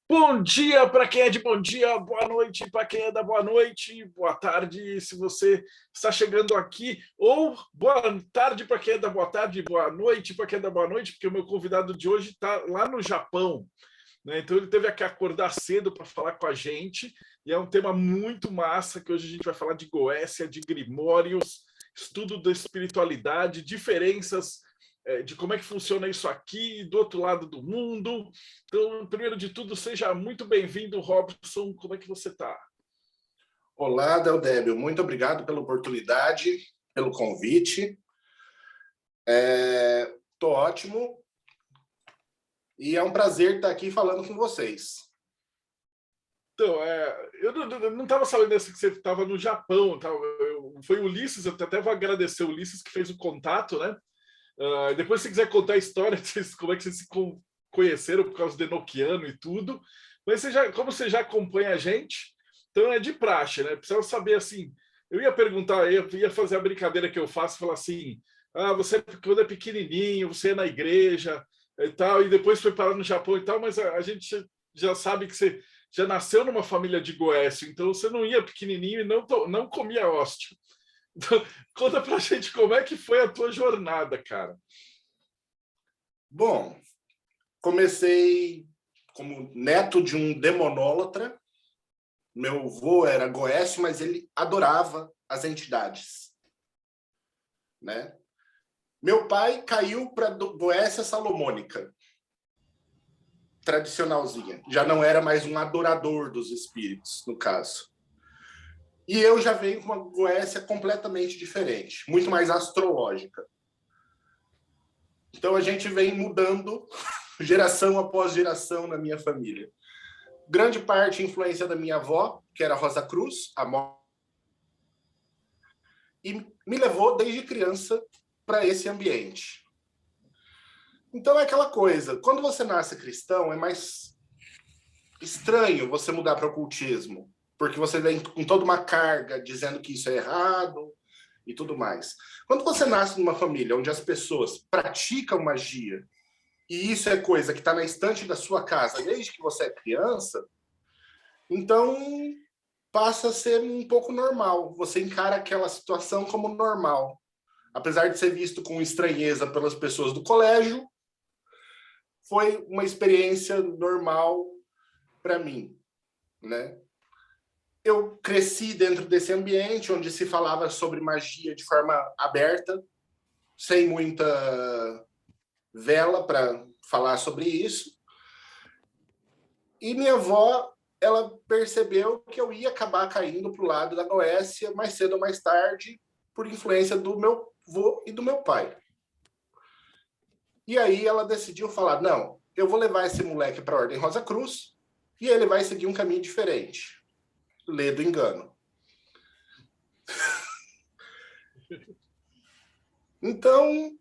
Bom dia para quem é de bom dia, boa noite para quem é da boa noite, boa tarde se você está chegando aqui, ou boa tarde para quem é da boa tarde, boa noite para quem é da boa noite, porque o meu convidado de hoje está lá no Japão, né? Então ele teve que acordar cedo para falar com a gente, e é um tema muito massa, que hoje a gente vai falar de Goécia, de Grimórios, estudo da espiritualidade, diferenças de como é que funciona isso aqui, do outro lado do mundo. Então, primeiro de tudo, seja muito bem-vindo, Robson. Como é que você está? Olá, Deldébio. Muito obrigado pela oportunidade, pelo convite. Estou ótimo e é um prazer estar aqui falando com vocês. Então, eu não estava sabendo que você estava no Japão. Foi o Ulisses, eu até vou agradecer o Ulisses que fez o contato, né? Depois, se quiser contar a história, como é que vocês se conheceram por causa do Enochiano e tudo. Mas como você já acompanha a gente, então é de praxe, né? Precisava saber assim. Eu ia perguntar, eu ia fazer a brincadeira que eu faço, falar assim: você quando é pequenininho, você é na igreja e tal, e depois foi parar no Japão e tal, mas a gente já sabe que você já nasceu numa família de Goécio, então você não ia pequenininho e não comia hóstia. Então, conta pra gente como é que foi a tua jornada, cara. Bom, comecei como neto de um demonólatra. Meu avô era Goécio, mas ele adorava as entidades, né? Meu pai caiu para Goécia Salomônica, tradicionalzinha. Já não era mais um adorador dos espíritos, no caso. E eu já venho com uma Goécia completamente diferente, muito mais astrológica. Então a gente vem mudando geração após geração na minha família. Grande parte influência da minha avó, que era Rosa Cruz, e me levou desde criança para esse ambiente. Então é aquela coisa, quando você nasce cristão, é mais estranho você mudar para o ocultismo, porque você vem com toda uma carga dizendo que isso é errado e tudo mais. Quando você nasce numa família onde as pessoas praticam magia, e isso é coisa que está na estante da sua casa desde que você é criança, então passa a ser um pouco normal. Você encara aquela situação como normal. Apesar de ser visto com estranheza pelas pessoas do colégio, foi uma experiência normal para mim, né? Eu cresci dentro desse ambiente onde se falava sobre magia de forma aberta, sem muita vela para falar sobre isso. E minha avó, ela percebeu que eu ia acabar caindo para o lado da Goécia mais cedo ou mais tarde, por influência do meu avô e do meu pai. E aí ela decidiu falar, não, eu vou levar esse moleque para a Ordem Rosa Cruz e ele vai seguir um caminho diferente. Lê do engano. Então,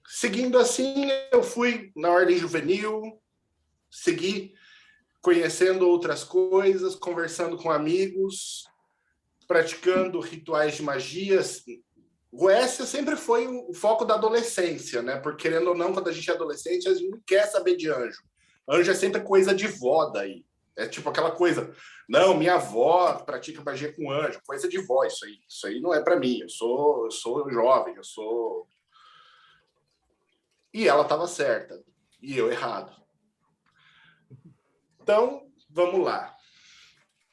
seguindo assim, eu fui na Ordem Juvenil, segui conhecendo outras coisas, conversando com amigos, praticando rituais de magias. Goécia sempre foi o foco da adolescência, né? Porque, querendo ou não, quando a gente é adolescente, a gente não quer saber de anjo. Anjo é sempre coisa de vó daí. É tipo aquela coisa, não, minha avó pratica magia com anjo, coisa de vó isso aí. Isso aí não é para mim, eu sou jovem, eu sou... E ela estava certa, e eu errado. Então, vamos lá.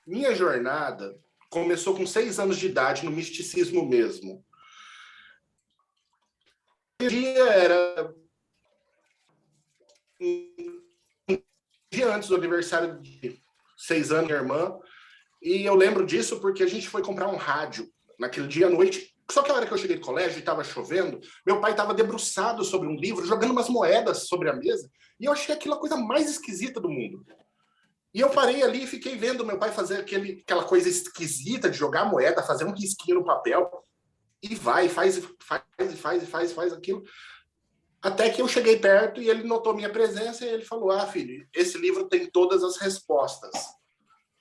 Minha jornada começou com 6 anos de idade, no misticismo mesmo. O dia era um dia antes do aniversário de 6 anos, minha irmã, e eu lembro disso porque a gente foi comprar um rádio naquele dia à noite. Só que a hora que eu cheguei do colégio e estava chovendo, meu pai estava debruçado sobre um livro, jogando umas moedas sobre a mesa, e eu achei aquilo a coisa mais esquisita do mundo. E eu parei ali e fiquei vendo meu pai fazer aquela coisa esquisita de jogar moeda, fazer um risquinho no papel, e faz aquilo. Até que eu cheguei perto e ele notou minha presença e ele falou, filho, esse livro tem todas as respostas.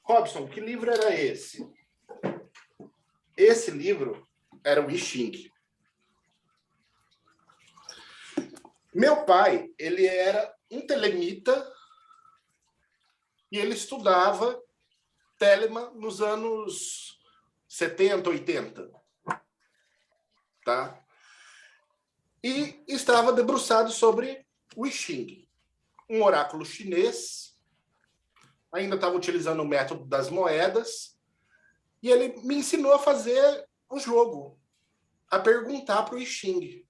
Robson, que livro era esse? Esse livro era o I Ching. Meu pai, ele era um telemita E ele estudava Telemann nos anos 70, 80. Tá? E estava debruçado sobre o I Ching, um oráculo chinês. Ainda estava utilizando o método das moedas. E ele me ensinou a fazer o jogo, a perguntar para o I Ching.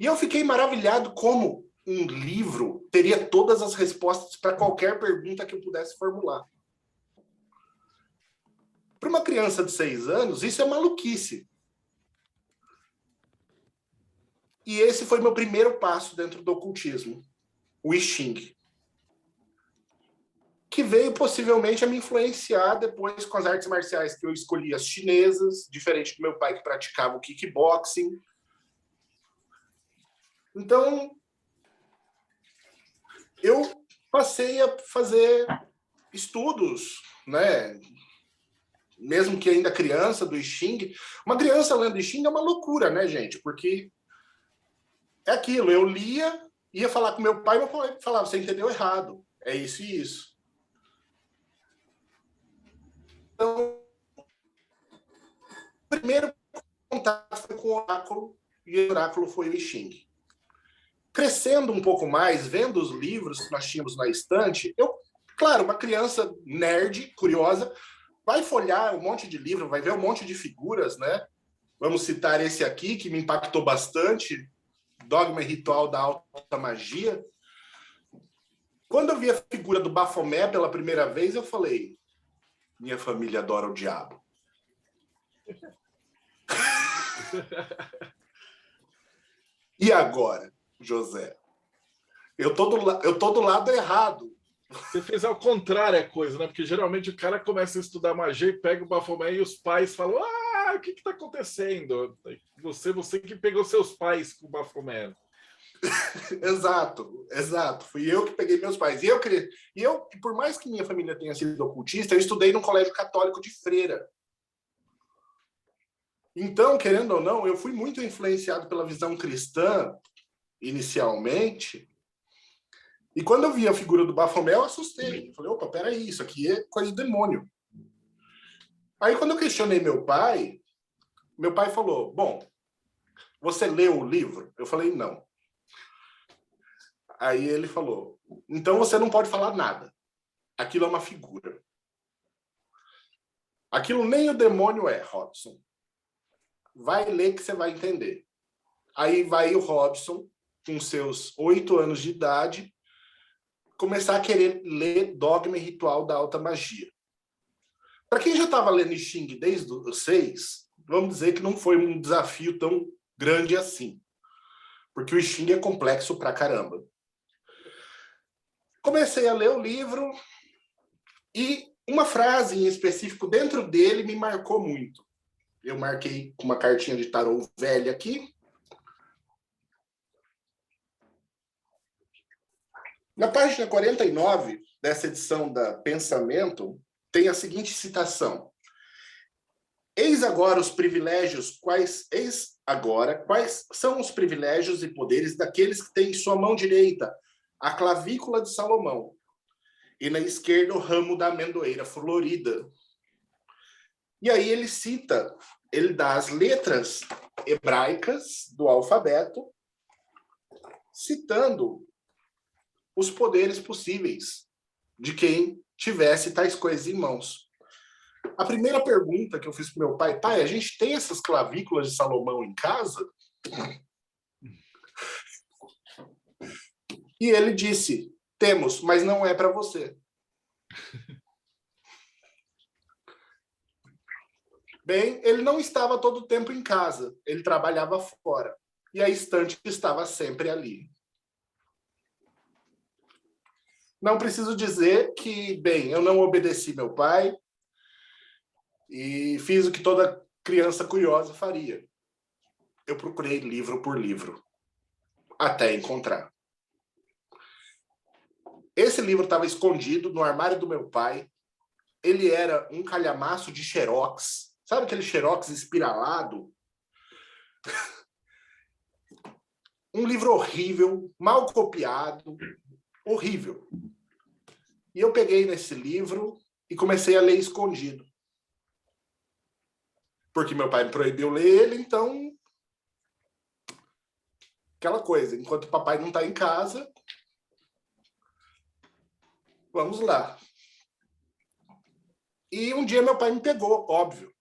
E eu fiquei maravilhado como um livro teria todas as respostas para qualquer pergunta que eu pudesse formular. Para uma criança de 6 anos, isso é maluquice. E esse foi meu primeiro passo dentro do ocultismo, o I Ching, que veio possivelmente a me influenciar depois com as artes marciais que eu escolhi, as chinesas, diferente do meu pai que praticava o kickboxing. Então, eu passei a fazer estudos, né? Mesmo que ainda criança, do I Ching. Uma criança lendo I Ching é uma loucura, né, gente? Porque é aquilo, eu lia, ia falar com meu pai falava, você entendeu errado, é isso e isso. Então, o primeiro contato foi com o oráculo, e o oráculo foi o I Ching. Crescendo um pouco mais, vendo os livros que nós tínhamos na estante, claro, uma criança nerd, curiosa, vai folhear um monte de livro, vai ver um monte de figuras, né? Vamos citar esse aqui, que me impactou bastante, Dogma e Ritual da Alta Magia. Quando eu vi a figura do Baphomet pela primeira vez, eu falei, minha família adora o diabo. E agora, José? Eu tô do lado errado. Você fez ao contrário a coisa, né? Porque geralmente o cara começa a estudar magia e pega o Baphomet e os pais falam, o que está acontecendo? Você que pegou seus pais com o Baphomet. Exato. Fui eu que peguei meus pais. E eu, por mais que minha família tenha sido ocultista, eu estudei num colégio católico de freira. Então, querendo ou não, eu fui muito influenciado pela visão cristã, inicialmente. E quando eu vi a figura do Baphomet, eu assustei. Eu falei, opa, peraí, isso aqui é coisa de demônio. Aí, quando eu questionei meu pai falou, bom, você leu o livro? Eu falei, não. Aí ele falou, então você não pode falar nada. Aquilo é uma figura. Aquilo nem o demônio é, Robson. Vai ler que você vai entender. Aí vai o Robson, com seus 8 anos de idade, começar a querer ler Dogma e Ritual da Alta Magia. Para quem já estava lendo I Ching desde os 6, vamos dizer que não foi um desafio tão grande assim. Porque o I Ching é complexo pra caramba. Comecei a ler o livro e uma frase em específico dentro dele me marcou muito. Eu marquei com uma cartinha de tarô velha aqui. Na página 49 dessa edição da Pensamento, tem a seguinte citação. Eis agora quais são os privilégios e poderes daqueles que têm em sua mão direita a clavícula de Salomão e na esquerda o ramo da amendoeira florida. E aí ele dá as letras hebraicas do alfabeto, citando os poderes possíveis de quem tivesse tais coisas em mãos. A primeira pergunta que eu fiz para meu pai, a gente tem essas clavículas de Salomão em casa? E ele disse, temos, mas não é para você. Bem, ele não estava todo o tempo em casa, ele trabalhava fora. E a estante estava sempre ali. Não preciso dizer que, bem, eu não obedeci meu pai e fiz o que toda criança curiosa faria. Eu procurei livro por livro, até encontrar. Esse livro estava escondido no armário do meu pai. Ele era um calhamaço de xerox. Sabe aquele xerox espiralado? Um livro horrível, mal copiado, horrível. E eu peguei nesse livro e comecei a ler escondido. Porque meu pai me proibiu ler ele, então... Aquela coisa, enquanto o papai não está em casa, vamos lá. E um dia meu pai me pegou, óbvio.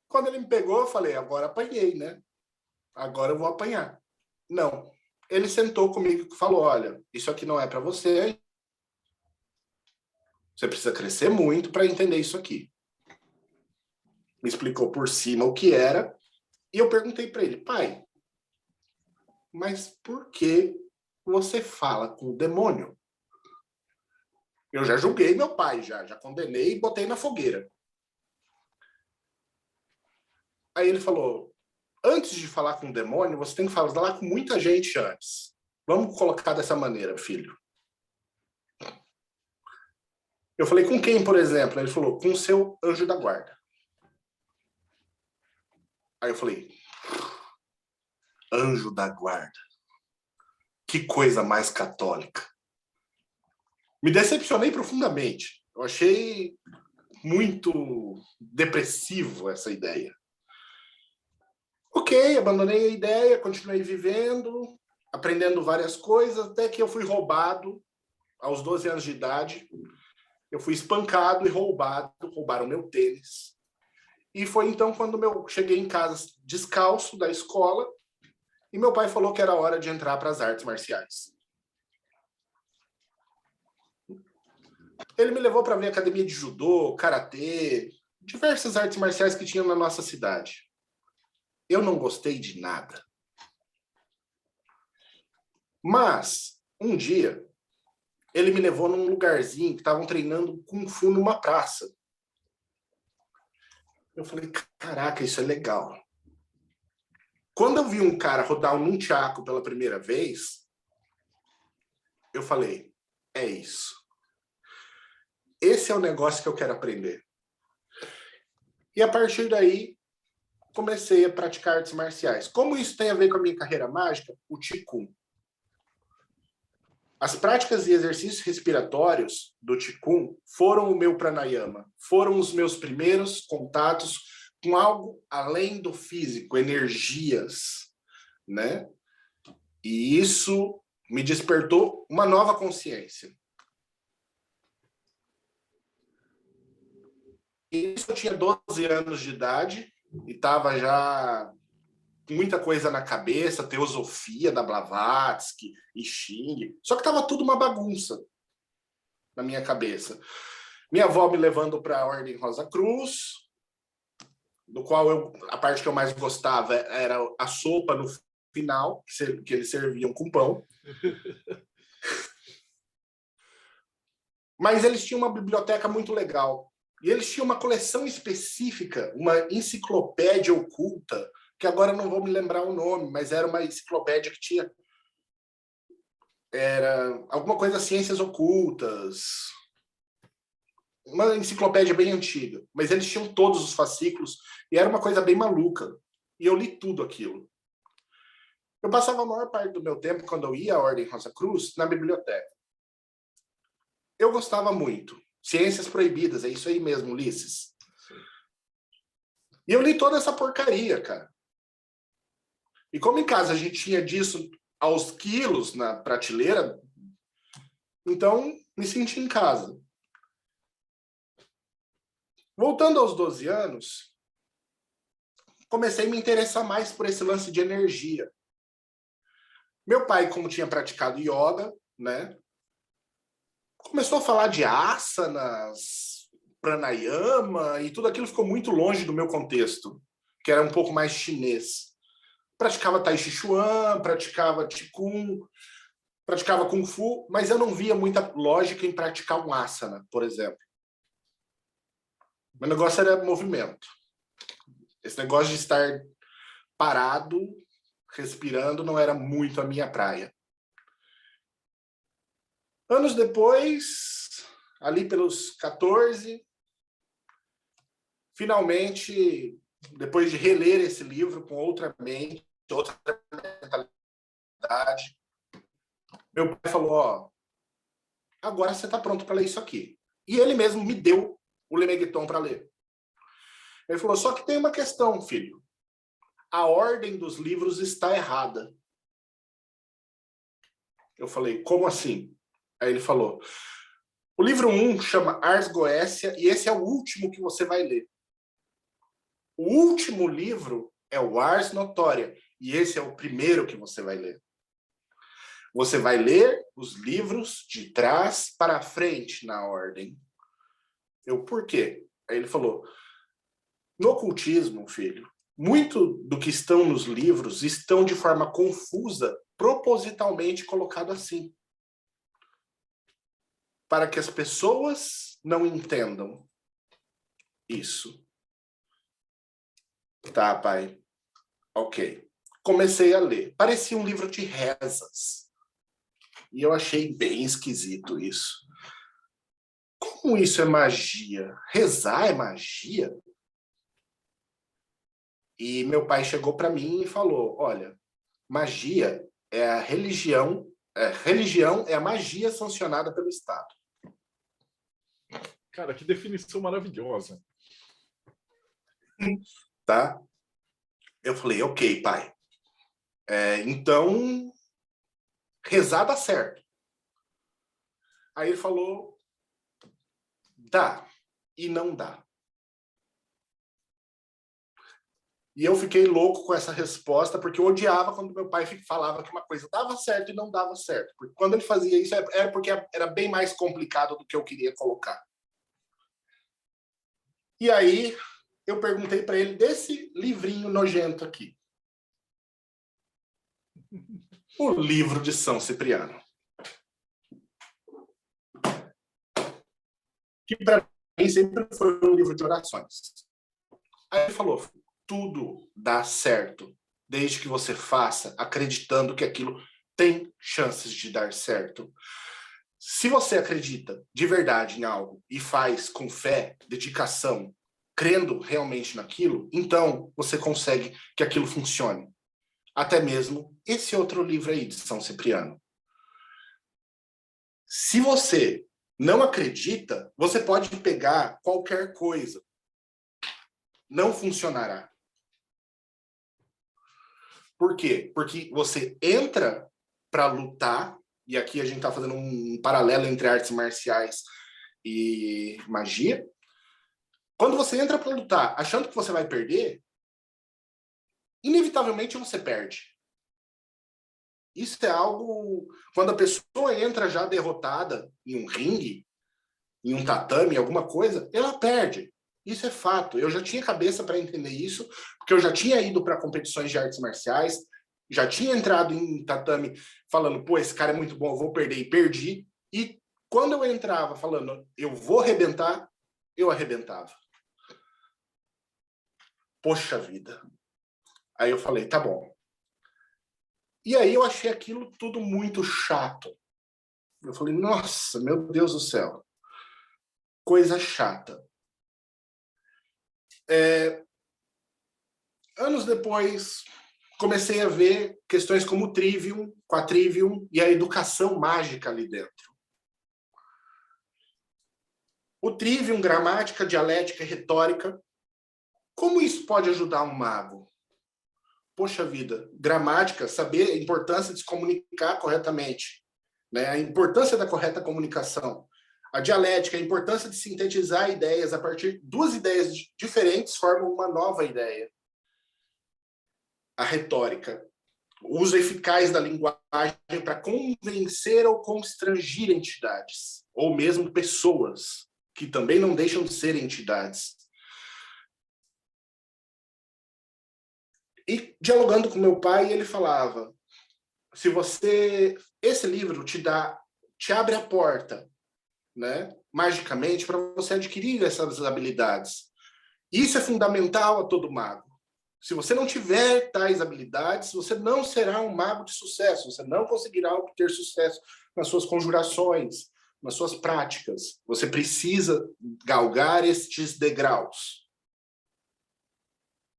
Quando ele me pegou, eu falei, agora apanhei, né? Agora eu vou apanhar. Não. Ele sentou comigo e falou, olha, isso aqui não é para você. Você precisa crescer muito para entender isso aqui. Me explicou por cima o que era. E eu perguntei para ele, pai, mas por que você fala com o demônio? Eu já julguei meu pai, já condenei e botei na fogueira. Aí ele falou, antes de falar com o demônio, você tem que falar com muita gente antes. Vamos colocar dessa maneira, filho. Eu falei, com quem, por exemplo? Ele falou, com o seu anjo da guarda. Aí eu falei, anjo da guarda. Que coisa mais católica. Me decepcionei profundamente. Eu achei muito depressivo essa ideia. Ok, abandonei a ideia, continuei vivendo, aprendendo várias coisas, até que eu fui roubado aos 12 anos de idade. Eu fui espancado e roubado, roubaram meu tênis. E foi então quando eu cheguei em casa descalço da escola e meu pai falou que era hora de entrar para as artes marciais. Ele me levou para ver academia de judô, karatê, diversas artes marciais que tinham na nossa cidade. Eu não gostei de nada. Mas, um dia, ele me levou num lugarzinho que estavam treinando Kung Fu numa praça. Eu falei, caraca, isso é legal. Quando eu vi um cara rodar um nunchaku pela primeira vez, eu falei, é isso. Esse é o negócio que eu quero aprender. E a partir daí, comecei a praticar artes marciais. Como isso tem a ver com a minha carreira mágica? O Qigong. As práticas e exercícios respiratórios do Qigong foram o meu pranayama, foram os meus primeiros contatos com algo além do físico, energias, né? E isso me despertou uma nova consciência. Isso eu tinha 12 anos de idade e estava já com muita coisa na cabeça, teosofia da Blavatsky, I Ching, só que estava tudo uma bagunça na minha cabeça. Minha avó me levando para a Ordem Rosa Cruz, do qual a parte que eu mais gostava era a sopa no final, que eles serviam com pão. Mas eles tinham uma biblioteca muito legal. E eles tinham uma coleção específica, uma enciclopédia oculta, que agora não vou me lembrar o nome, mas era uma enciclopédia que tinha... Era alguma coisa ciências ocultas. Uma enciclopédia bem antiga. Mas eles tinham todos os fascículos e era uma coisa bem maluca. E eu li tudo aquilo. Eu passava a maior parte do meu tempo, quando eu ia à Ordem Rosa Cruz, na biblioteca. Eu gostava muito. Ciências Proibidas, é isso aí mesmo, Ulisses. Sim. E eu li toda essa porcaria, cara. E como em casa a gente tinha disso aos quilos na prateleira, então me senti em casa. Voltando aos 12 anos, comecei a me interessar mais por esse lance de energia. Meu pai, como tinha praticado yoga, né, começou a falar de asanas, pranayama, e tudo aquilo ficou muito longe do meu contexto, que era um pouco mais chinês. Praticava Tai Chi Chuan, praticava Qigong, praticava Kung Fu, mas eu não via muita lógica em praticar um asana, por exemplo. Meu negócio era movimento. Esse negócio de estar parado, respirando, não era muito a minha praia. Anos depois, ali pelos 14, finalmente, depois de reler esse livro com outra mente, outra mentalidade, meu pai falou, ó, agora você está pronto para ler isso aqui. E ele mesmo me deu o Lemegeton para ler. Ele falou, só que tem uma questão, filho. A ordem dos livros está errada. Eu falei, como assim? Aí ele falou, o livro 1 chama Ars Goetia e esse é o último que você vai ler. O último livro é o Ars Notoria e esse é o primeiro que você vai ler. Você vai ler os livros de trás para frente na ordem. Eu, por quê? Aí ele falou, no ocultismo, filho, muito do que estão nos livros estão de forma confusa, propositalmente colocado assim. Para que as pessoas não entendam isso. Tá, pai. Ok. Comecei a ler. Parecia um livro de rezas. E eu achei bem esquisito isso. Como isso é magia? Rezar é magia? E meu pai chegou para mim e falou, olha, magia é a religião, religião é a magia sancionada pelo Estado. Cara, que definição maravilhosa. Tá? Eu falei, ok, pai. Então, rezar dá certo. Aí ele falou, dá e não dá. E eu fiquei louco com essa resposta, porque eu odiava quando meu pai falava que uma coisa dava certo e não dava certo. Porque quando ele fazia isso, era porque era bem mais complicado do que eu queria colocar. E aí, eu perguntei para ele desse livrinho nojento aqui. O livro de São Cipriano. Que para mim sempre foi um livro de orações. Aí ele falou, tudo dá certo, desde que você faça acreditando que aquilo tem chances de dar certo. Se você acredita de verdade em algo e faz com fé, dedicação, crendo realmente naquilo, então você consegue que aquilo funcione. Até mesmo esse outro livro aí de São Cipriano. Se você não acredita, você pode pegar qualquer coisa. Não funcionará. Por quê? Porque você entra para lutar, e aqui a gente está fazendo um paralelo entre artes marciais e magia. Quando você entra para lutar achando que você vai perder, inevitavelmente você perde. Isso é algo... Quando a pessoa entra já derrotada em um ringue, em um tatame, alguma coisa, ela perde. Isso é fato. Eu já tinha cabeça para entender isso, porque eu já tinha ido para competições de artes marciais, já tinha entrado em tatame falando, pô, esse cara é muito bom, eu vou perder, e perdi. E quando eu entrava falando, eu vou arrebentar, eu arrebentava. Poxa vida. Aí eu falei, tá bom. E aí eu achei aquilo tudo muito chato. Eu falei, nossa, meu Deus do céu. Coisa chata. Anos depois, comecei a ver questões como o Trivium, Quatrivium e a educação mágica ali dentro. O Trivium, gramática, dialética e retórica. Como isso pode ajudar um mago? Poxa vida, gramática, saber a importância de se comunicar corretamente, né? A importância da correta comunicação. A dialética, a importância de sintetizar ideias a partir de duas ideias diferentes formam uma nova ideia. A retórica, o uso eficaz da linguagem para convencer ou constrangir entidades, ou mesmo pessoas, que também não deixam de ser entidades. E dialogando com meu pai, ele falava, se você... Esse livro te abre a porta, né, magicamente, para você adquirir essas habilidades. Isso é fundamental a todo mago. Se você não tiver tais habilidades, você não será um mago de sucesso, você não conseguirá obter sucesso nas suas conjurações, nas suas práticas. Você precisa galgar estes degraus.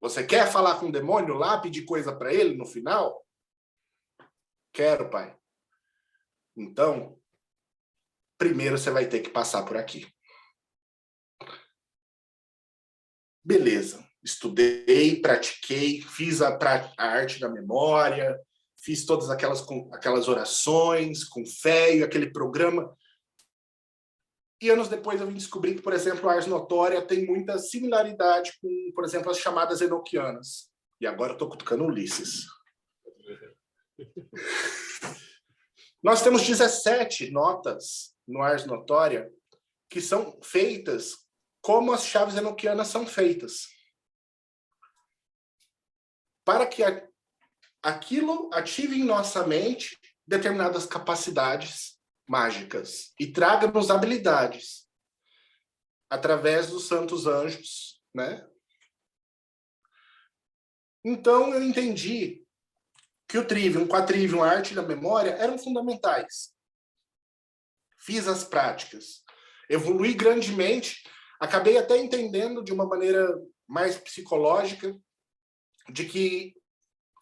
Você quer falar com o demônio lá, pedir coisa para ele no final? Quero, pai. Então, primeiro você vai ter que passar por aqui. Beleza. Estudei, pratiquei, fiz a arte da memória, fiz todas aquelas orações com fé e aquele programa. E anos depois eu vim descobrir que, por exemplo, a Ars Notória tem muita similaridade com, por exemplo, as chamadas enoquianas. E agora eu estou cutucando Ulisses. Nós temos 17 notas no Ars Notória que são feitas como as chaves enoquianas são feitas. Para que aquilo ative em nossa mente determinadas capacidades mágicas e traga-nos habilidades através dos santos anjos, né? Então eu entendi que o trivium, quadrivium, a arte da memória eram fundamentais. Fiz as práticas, evolui grandemente, acabei até entendendo de uma maneira mais psicológica de que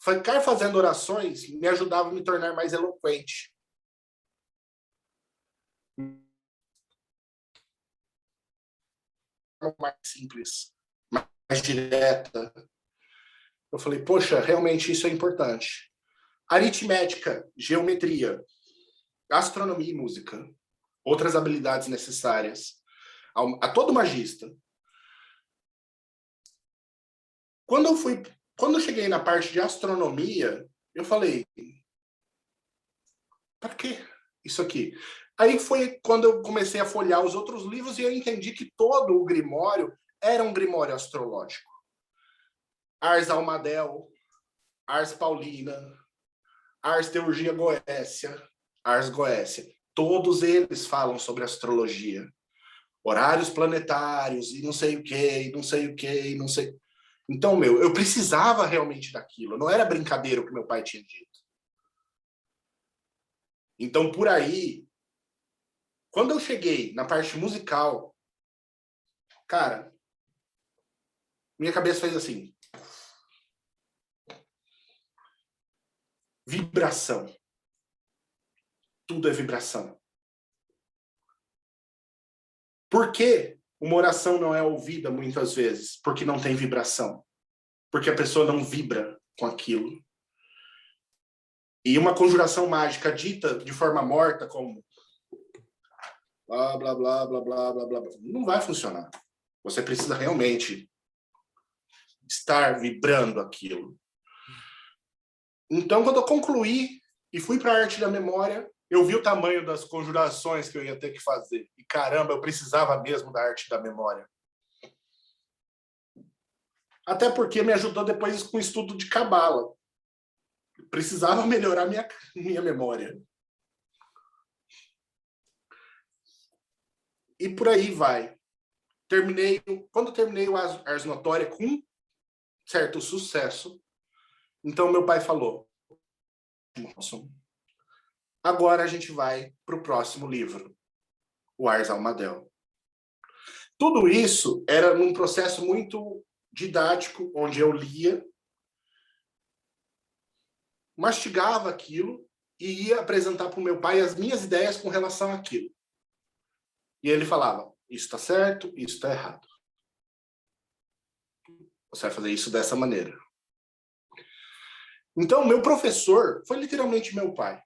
ficar fazendo orações me ajudava a me tornar mais eloquente. Mais simples, mais direta. Eu falei, poxa, realmente isso é importante. Aritmética, geometria, astronomia e música, outras habilidades necessárias a todo magista. Quando eu cheguei na parte de astronomia, eu falei, para quê isso aqui? Aí foi quando eu comecei a folhear os outros livros e eu entendi que todo o Grimório era um Grimório astrológico. Ars Almadel, Ars Paulina, Ars Teurgia Goécia, Ars Goécia. Todos eles falam sobre astrologia. Horários planetários e não sei o quê, e não sei o quê, e não sei... Então, eu precisava realmente daquilo. Não era brincadeira o que meu pai tinha dito. Então, por aí, quando eu cheguei na parte musical, cara, minha cabeça fez assim. Vibração. Tudo é vibração. Por que uma oração não é ouvida muitas vezes? Porque não tem vibração. Porque a pessoa não vibra com aquilo. E uma conjuração mágica dita de forma morta, como blá, blá, blá, blá, blá, blá, blá, não vai funcionar. Você precisa realmente estar vibrando aquilo. Então, quando eu concluí e fui para a arte da memória, eu vi o tamanho das conjurações que eu ia ter que fazer. E caramba, eu precisava mesmo da arte da memória. Até porque me ajudou depois com o estudo de cabala. Precisava melhorar minha memória. E por aí vai. Quando terminei o Ars Notória com certo sucesso, então meu pai falou, agora a gente vai para o próximo livro, o Ars Almadel. Tudo isso era num processo muito didático, onde eu lia, mastigava aquilo e ia apresentar para o meu pai as minhas ideias com relação àquilo. E ele falava, isso está certo, isso está errado. Você vai fazer isso dessa maneira. Então, meu professor foi literalmente meu pai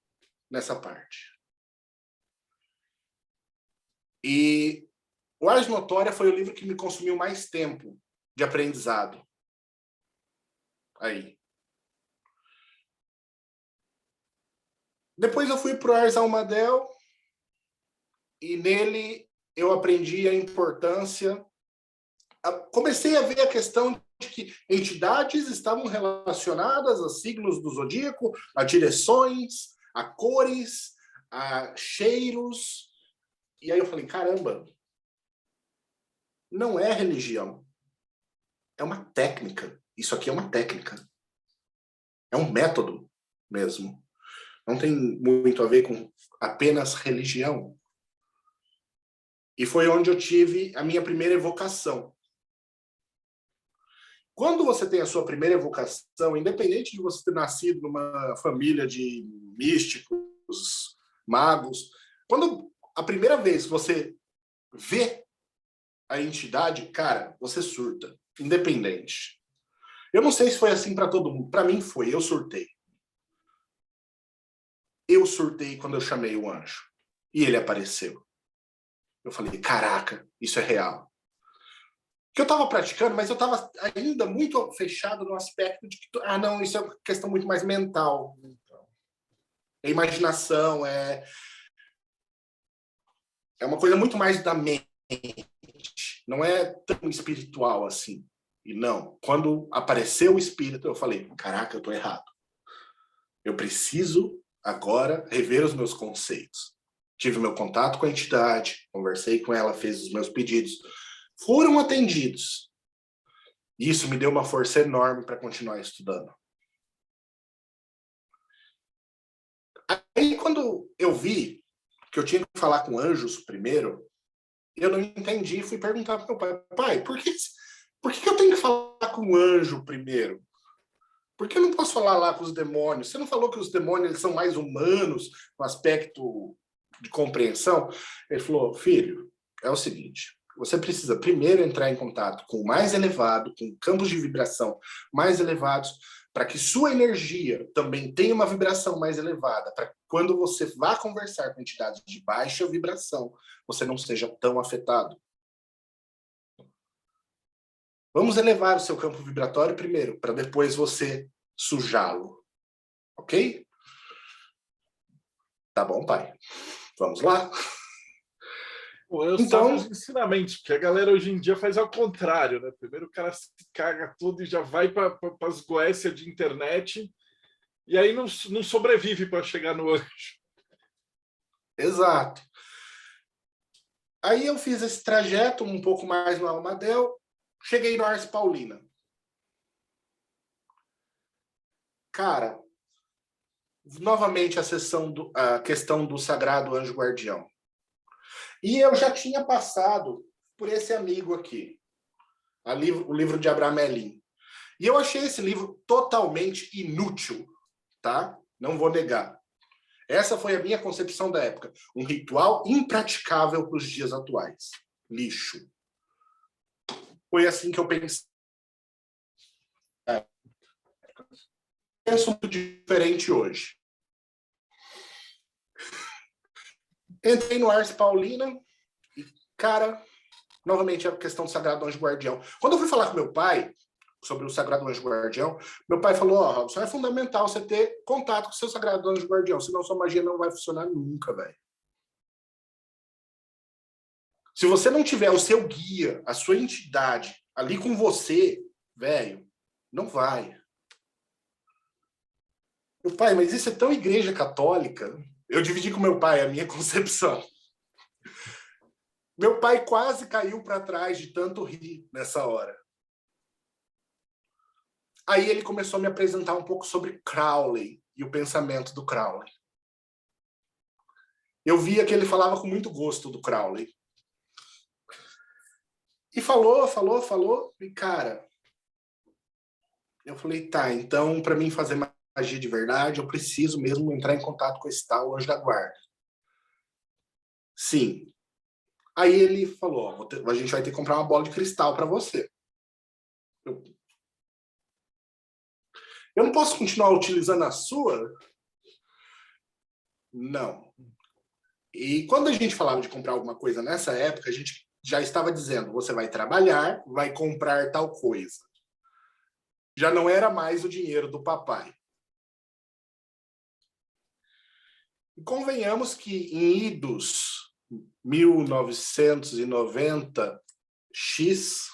nessa parte. E o Ars Notória foi o livro que me consumiu mais tempo de aprendizado. Aí. Depois eu fui para o Ars Almadel e nele eu aprendi a importância. Comecei a ver a questão de que entidades estavam relacionadas a signos do zodíaco, a direções, a cores, a cheiros. E aí eu falei, caramba, não é religião. É uma técnica. Isso aqui é uma técnica. É um método mesmo. Não tem muito a ver com apenas religião. E foi onde eu tive a minha primeira evocação. Quando você tem a sua primeira evocação, independente de você ter nascido numa família de místicos, magos, quando a primeira vez que você vê a entidade, cara, você surta, independente. Eu não sei se foi assim para todo mundo. Para mim foi, eu surtei. Eu surtei quando eu chamei o anjo. E ele apareceu. Eu falei, caraca, isso é real. Que eu estava praticando, mas eu estava ainda muito fechado no aspecto de que, não, isso é uma questão muito mais mental. É imaginação, é uma coisa muito mais da mente. Não é tão espiritual assim. E não, quando apareceu o espírito, eu falei, caraca, eu tô errado. Eu preciso agora rever os meus conceitos. Tive meu contato com a entidade, conversei com ela, fiz os meus pedidos. Foram atendidos. Isso me deu uma força enorme para continuar estudando. Aí, quando eu vi que eu tinha que falar com anjos primeiro, eu não entendi e fui perguntar para meu pai, pai, por que eu tenho que falar com o anjo primeiro? Por que eu não posso falar lá com os demônios? Você não falou que os demônios eles são mais humanos no aspecto de compreensão? Ele falou, filho, é o seguinte, você precisa primeiro entrar em contato com o mais elevado, com campos de vibração mais elevados, para que sua energia também tenha uma vibração mais elevada, para que quando você vá conversar com entidades de baixa vibração, você não seja tão afetado. Vamos elevar o seu campo vibratório primeiro, para depois você sujá-lo. Ok? Tá bom, pai. Vamos lá? Eu sabe os ensinamentos, porque a galera hoje em dia faz ao contrário, né? Primeiro o cara se caga tudo e já vai para as goécias de internet e aí não sobrevive para chegar no anjo. Exato. Aí eu fiz esse trajeto um pouco mais no Almadel, cheguei no Ars Paulina. Cara, novamente a questão do Sagrado Anjo Guardião. E eu já tinha passado por esse amigo aqui, o livro de Abraham Melin. E eu achei esse livro totalmente inútil, tá? Não vou negar. Essa foi a minha concepção da época. Um ritual impraticável para os dias atuais. Lixo. Foi assim que eu pensei. Penso muito diferente hoje. Entrei no Ars Paulina e, cara, novamente a questão do Sagrado Anjo Guardião. Quando eu fui falar com meu pai sobre o Sagrado Anjo Guardião, meu pai falou, Robson, é fundamental você ter contato com o seu Sagrado Anjo Guardião, senão sua magia não vai funcionar nunca, velho. Se você não tiver o seu guia, a sua entidade ali com você, velho, não vai. Meu pai, mas isso é tão igreja católica. Eu dividi com meu pai a minha concepção. Meu pai quase caiu para trás de tanto rir nessa hora. Aí ele começou a me apresentar um pouco sobre Crowley e o pensamento do Crowley. Eu via que ele falava com muito gosto do Crowley. E falou, e cara, eu falei, tá, então para mim fazer magia de verdade, eu preciso mesmo entrar em contato com esse tal anjo da guarda. Sim. Aí ele falou, a gente vai ter que comprar uma bola de cristal para você. Eu não posso continuar utilizando a sua? Não. E quando a gente falava de comprar alguma coisa nessa época, a gente já estava dizendo, você vai trabalhar, vai comprar tal coisa. Já não era mais o dinheiro do papai. E convenhamos que em idos 1990X,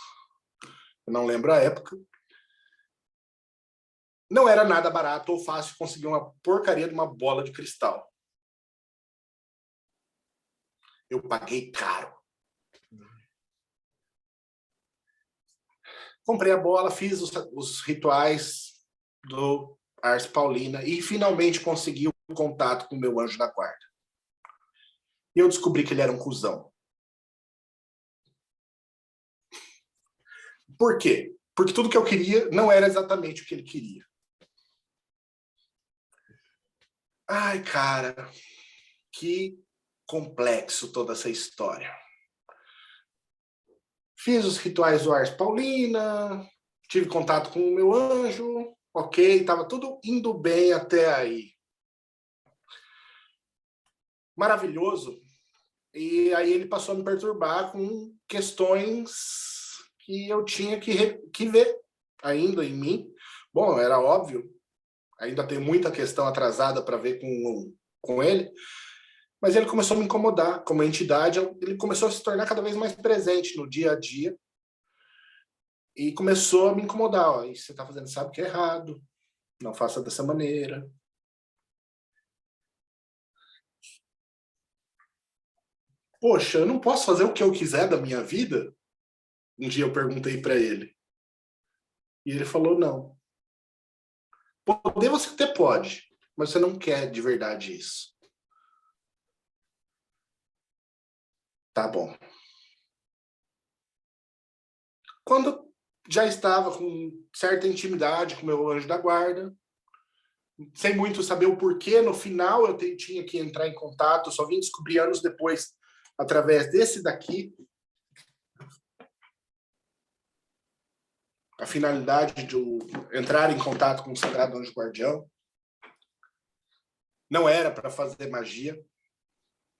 eu não lembro a época, não era nada barato ou fácil conseguir uma porcaria de uma bola de cristal. Eu paguei caro. Comprei a bola, fiz os rituais do Ars Paulina e finalmente consegui o contato com o meu anjo da guarda. E eu descobri que ele era um cuzão. Por quê? Porque tudo que eu queria não era exatamente o que ele queria. Ai, cara, que complexo toda essa história. Fiz os rituais do Ars Paulina, tive contato com o meu anjo, ok, estava tudo indo bem até aí. Maravilhoso. E aí ele passou a me perturbar com questões que eu tinha que ver ainda em mim. Bom, era óbvio, ainda tem muita questão atrasada para ver com ele, mas ele começou a me incomodar como entidade, ele começou a se tornar cada vez mais presente no dia a dia e começou a me incomodar. Ó, isso que você está fazendo sabe que é errado, não faça dessa maneira. Poxa, eu não posso fazer o que eu quiser da minha vida? Um dia eu perguntei para ele. E ele falou, não. Poder você até pode, mas você não quer de verdade isso. Tá bom. Quando já estava com certa intimidade com o meu anjo da guarda, sem muito saber o porquê, no final eu tinha que entrar em contato, só vim descobrir anos depois, através desse daqui, a finalidade de entrar em contato com o Sagrado Anjo Guardião. Não era para fazer magia.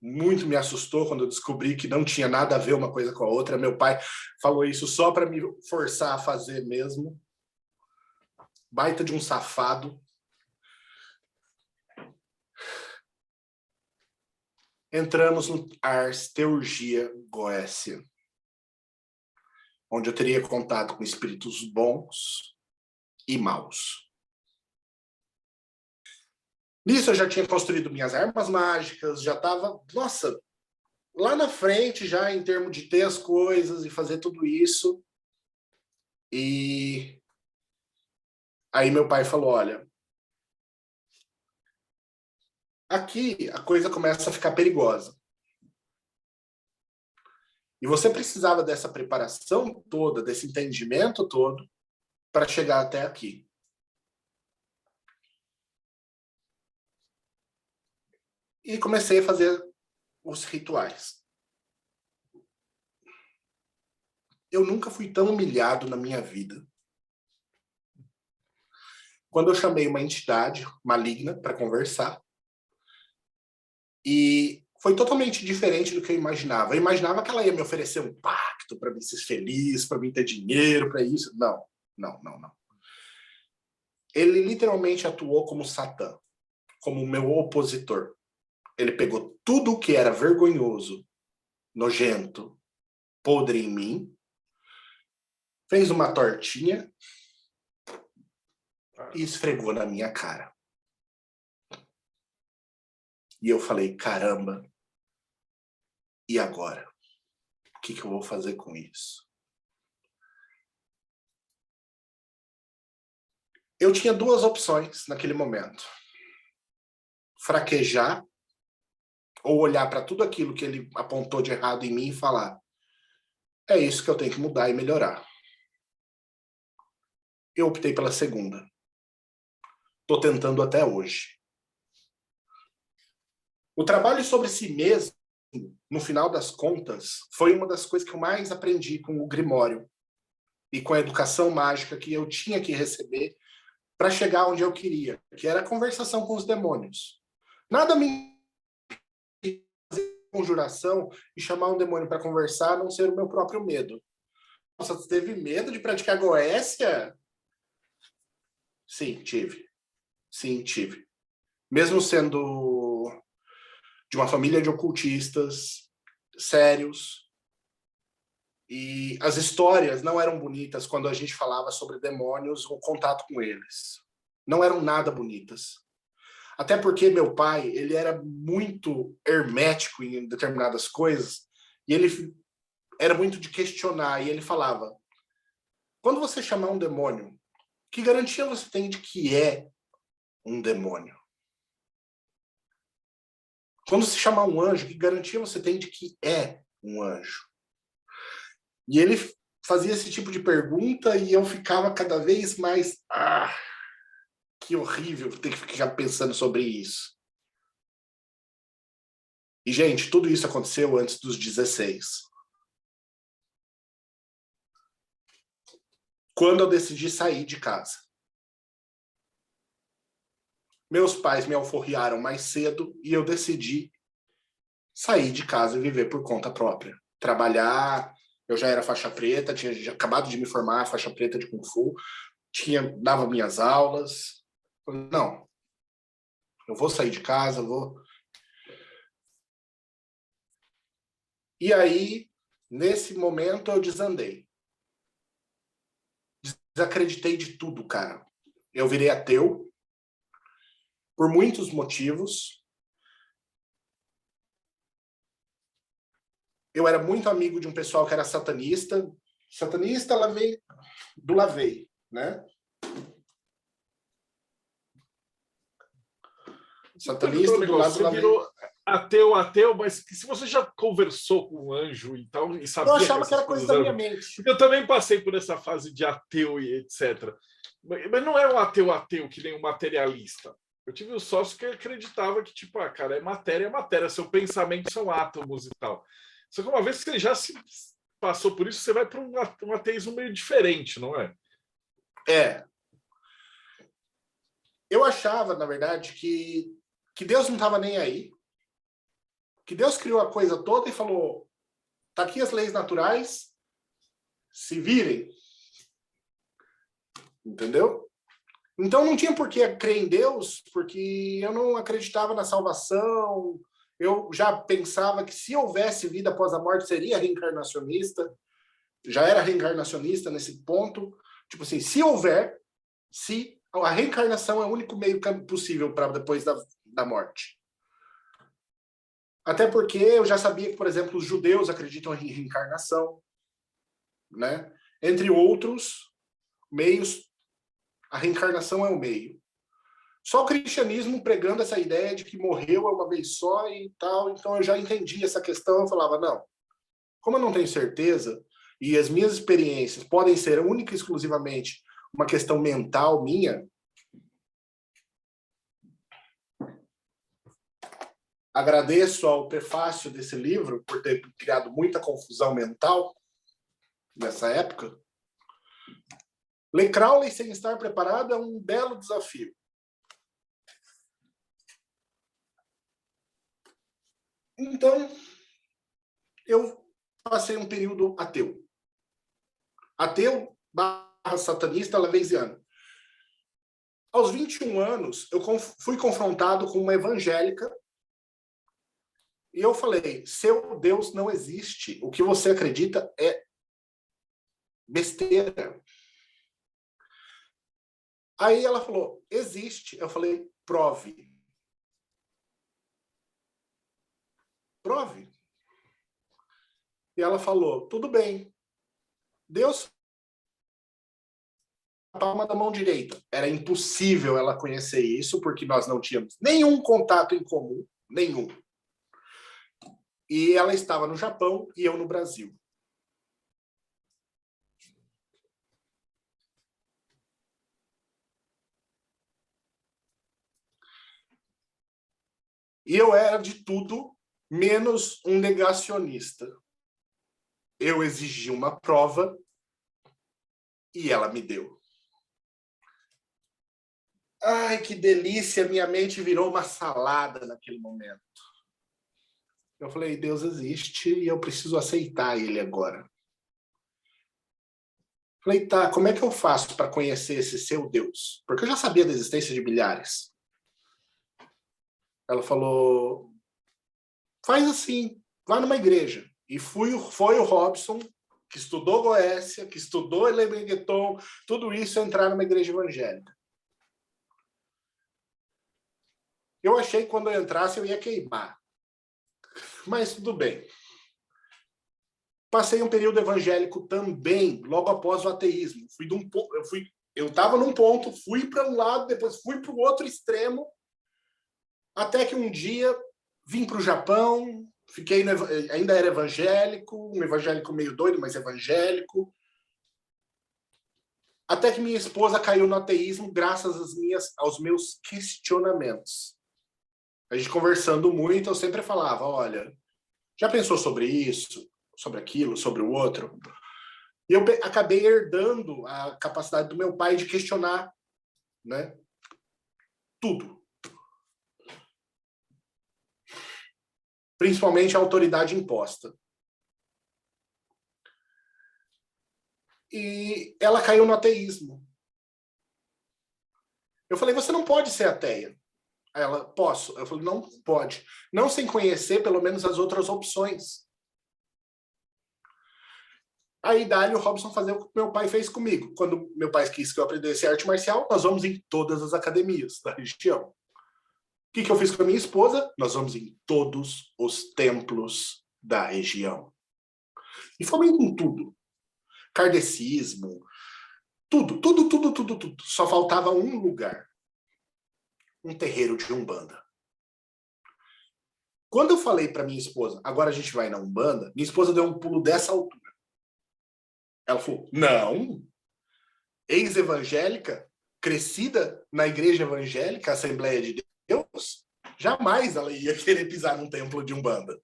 Muito me assustou quando eu descobri que não tinha nada a ver uma coisa com a outra. Meu pai falou isso só para me forçar a fazer mesmo. Baita de um safado. Entramos no Ars Teurgia Goécia, onde eu teria contato com espíritos bons e maus. Nisso eu já tinha construído minhas armas mágicas, já estava, nossa, lá na frente já em termos de ter as coisas e fazer tudo isso. E aí meu pai falou, olha, aqui a coisa começa a ficar perigosa. E você precisava dessa preparação toda, desse entendimento todo, para chegar até aqui. E comecei a fazer os rituais. Eu nunca fui tão humilhado na minha vida. Quando eu chamei uma entidade maligna para conversar, e foi totalmente diferente do que eu imaginava. Eu imaginava que ela ia me oferecer um pacto para mim ser feliz, para mim ter dinheiro, para isso. Não, não, não, não. Ele literalmente atuou como Satã, como o meu opositor. Ele pegou tudo o que era vergonhoso, nojento, podre em mim, fez uma tortinha e esfregou na minha cara. E eu falei, caramba, e agora? O que eu vou fazer com isso? Eu tinha duas opções naquele momento. Fraquejar ou olhar para tudo aquilo que ele apontou de errado em mim e falar, é isso que eu tenho que mudar e melhorar. Eu optei pela segunda. Estou tentando até hoje. O trabalho sobre si mesmo, no final das contas, foi uma das coisas que eu mais aprendi com o Grimório e com a educação mágica que eu tinha que receber para chegar onde eu queria, que era a conversação com os demônios. Nada me fazer conjuração e chamar um demônio para conversar, a não ser o meu próprio medo. Nossa, você teve medo de praticar Goécia? Sim, tive. Sim, tive. Mesmo sendo de uma família de ocultistas sérios, e as histórias não eram bonitas quando a gente falava sobre demônios ou contato com eles. Não eram nada bonitas. Até porque meu pai, ele era muito hermético em determinadas coisas, e ele era muito de questionar, e ele falava, quando você chamar um demônio, que garantia você tem de que é um demônio? Quando se chamar um anjo, que garantia você tem de que é um anjo? E ele fazia esse tipo de pergunta e eu ficava cada vez mais... que horrível ter que ficar pensando sobre isso. E, gente, tudo isso aconteceu antes dos 16. Quando eu decidi sair de casa. Meus pais me alforriaram mais cedo e eu decidi sair de casa e viver por conta própria. Trabalhar, eu já era faixa preta, tinha já acabado de me formar, faixa preta de Kung Fu, dava minhas aulas. Não, eu vou sair de casa, eu vou... E aí, nesse momento, eu desandei. Desacreditei de tudo, cara. Eu virei ateu, por muitos motivos. Eu era muito amigo de um pessoal que era satanista. Satanista, do Lavei, né? Satanista do lado do Lavei. Você virou ateu, mas se você já conversou com um anjo e tal, e sabia eu achava que era coisa da minha eram... mente. Eu também passei por essa fase de ateu e etc. Mas não é um ateu que nem um materialista. Eu tive um sócio que acreditava que, tipo, cara, é matéria, seu pensamento são átomos e tal. Só que uma vez que você já se passou por isso, você vai para um ateísmo meio diferente, não é? É. Eu achava, na verdade, que Deus não estava nem aí. Que Deus criou a coisa toda e falou, tá aqui as leis naturais, se virem. Entendeu? Então não tinha por que crer em Deus, porque eu não acreditava na salvação. Eu já pensava que se houvesse vida após a morte, seria reencarnacionista. Já era reencarnacionista nesse ponto. Tipo assim, se a reencarnação é o único meio possível para depois da morte. Até porque eu já sabia que, por exemplo, os judeus acreditam em reencarnação, né? Entre outros meios, a reencarnação é o meio. Só o cristianismo pregando essa ideia de que morreu uma vez só e tal, então eu já entendi essa questão, eu falava, não, como eu não tenho certeza, e as minhas experiências podem ser única e exclusivamente uma questão mental minha, agradeço ao prefácio desse livro por ter criado muita confusão mental nessa época. Ler Crowley sem estar preparado é um belo desafio. Então, eu passei um período ateu. Ateu / satanista lavesiano. Aos 21 anos, eu fui confrontado com uma evangélica e eu falei, seu Deus não existe. O que você acredita é besteira. Aí ela falou, existe. Eu falei, prove. Prove. E ela falou, tudo bem. Deus a palma da mão direita. Era impossível ela conhecer isso, porque nós não tínhamos nenhum contato em comum, nenhum. E ela estava no Japão e eu no Brasil. E eu era de tudo menos um negacionista. Eu exigi uma prova e ela me deu. Ai, que delícia! Minha mente virou uma salada naquele momento. Eu falei, Deus existe e eu preciso aceitar ele agora. Falei, tá, como é que eu faço para conhecer esse seu Deus? Porque eu já sabia da existência de milhares. Ela falou, faz assim, vai numa igreja. E foi o Robson, que estudou Goécia, que estudou Elemengueton, tudo isso entrar numa igreja evangélica. Eu achei que quando eu entrasse eu ia queimar. Mas tudo bem. Passei um período evangélico também, logo após o ateísmo. Eu estava num ponto, fui para um lado, depois fui para o outro extremo, até que um dia vim para o Japão, ainda era evangélico, um evangélico meio doido, mas evangélico. Até que minha esposa caiu no ateísmo graças aos meus questionamentos. A gente conversando muito, eu sempre falava, olha, já pensou sobre isso, sobre aquilo, sobre o outro? E eu acabei herdando a capacidade do meu pai de questionar, né? Tudo. Principalmente a autoridade imposta. E ela caiu no ateísmo. Eu falei, você não pode ser ateia. Aí ela, posso? Eu falei, não pode. Não sem conhecer, pelo menos, as outras opções. Aí, dali, o Robson fazer o que meu pai fez comigo. Quando meu pai quis que eu aprendesse arte marcial, nós vamos em todas as academias da região. O que eu fiz com a minha esposa? Nós vamos em todos os templos da região. E fomos em tudo. Kardecismo, tudo. Só faltava um lugar. Um terreiro de Umbanda. Quando eu falei para minha esposa, agora a gente vai na Umbanda, minha esposa deu um pulo dessa altura. Ela falou, não. Ex-evangélica, crescida na igreja evangélica, Assembleia de Deus, jamais ela ia querer pisar num templo de Umbanda.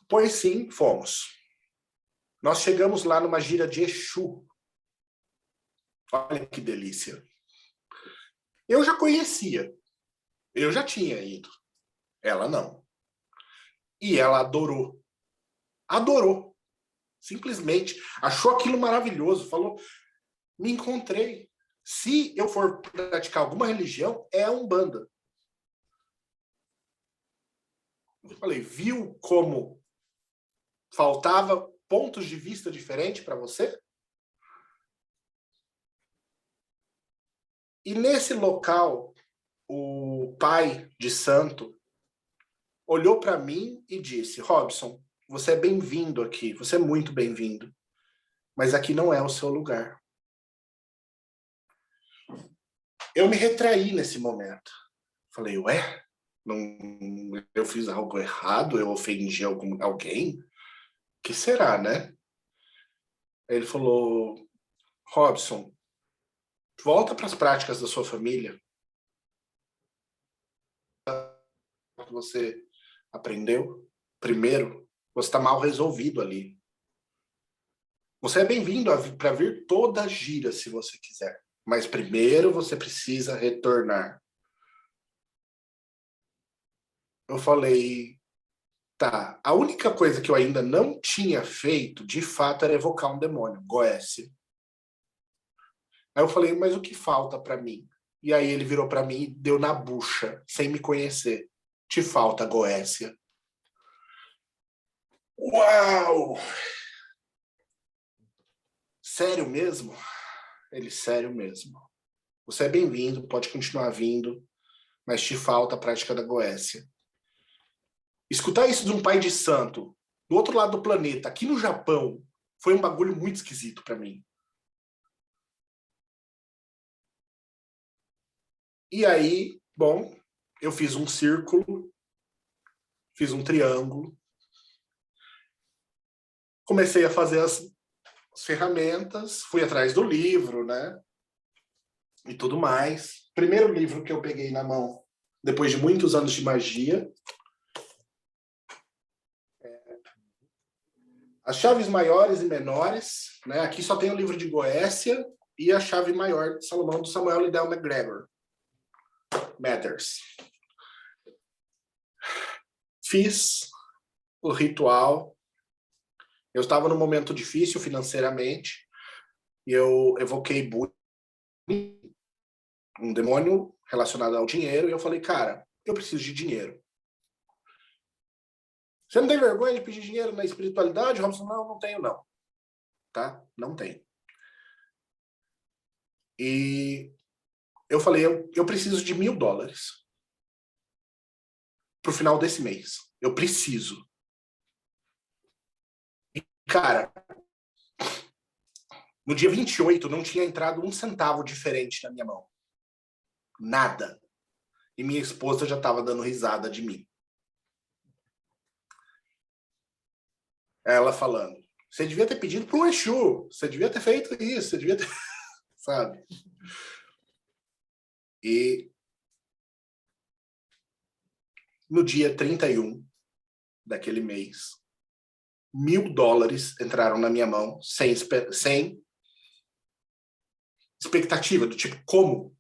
Pois sim, fomos. Nós chegamos lá numa gira de Exu. Olha que delícia. Eu já conhecia. Eu já tinha ido. Ela não. E ela adorou. Adorou. Simplesmente. Achou aquilo maravilhoso. Falou, me encontrei. Se eu for praticar alguma religião, é a Umbanda. Eu falei, viu como faltava pontos de vista diferentes para você? E nesse local, o pai de santo olhou para mim e disse, Robson, você é bem-vindo aqui, você é muito bem-vindo, mas aqui não é o seu lugar. Eu me retraí nesse momento. Falei, ué, não, eu fiz algo errado? Eu ofendi alguém? O que será, né? Ele falou, Robson, volta para as práticas da sua família. Que você aprendeu. Primeiro, você está mal resolvido ali. Você é bem-vindo para vir toda a gira, se você quiser. Mas primeiro você precisa retornar. Eu falei, tá. A única coisa que eu ainda não tinha feito, de fato, era evocar um demônio, Goécia. Aí eu falei, mas o que falta para mim? E aí ele virou para mim e deu na bucha, sem me conhecer. Te falta Goécia. Uau! Sério mesmo? Ele, sério mesmo. Você é bem-vindo, pode continuar vindo, mas te falta a prática da Goécia. Escutar isso de um pai de santo, do outro lado do planeta, aqui no Japão, foi um bagulho muito esquisito para mim. E aí, bom, eu fiz um círculo, fiz um triângulo, comecei a fazer as ferramentas, fui atrás do livro, né? E tudo mais. Primeiro livro que eu peguei na mão, depois de muitos anos de magia, as chaves maiores e menores, né? Aqui só tem o livro de Goécia e a chave maior de Salomão, do Samuel Liddell McGregor. Matters. Fiz o ritual. Eu estava num momento difícil financeiramente e eu evoquei um demônio relacionado ao dinheiro e eu falei, cara, eu preciso de dinheiro. Você não tem vergonha de pedir dinheiro na espiritualidade, Robson? Não, não tenho não. Tá? Não tenho. E eu falei, eu preciso de $1.000 pro final desse mês. Eu preciso. E, cara, no dia 28 não tinha entrado um centavo diferente na minha mão. Nada. E minha esposa já estava dando risada de mim. Ela falando, você devia ter pedido para um Exu, você devia ter feito isso, você devia ter... Sabe? E no dia 31 daquele mês, $1.000 entraram na minha mão, sem expectativa, do tipo, como?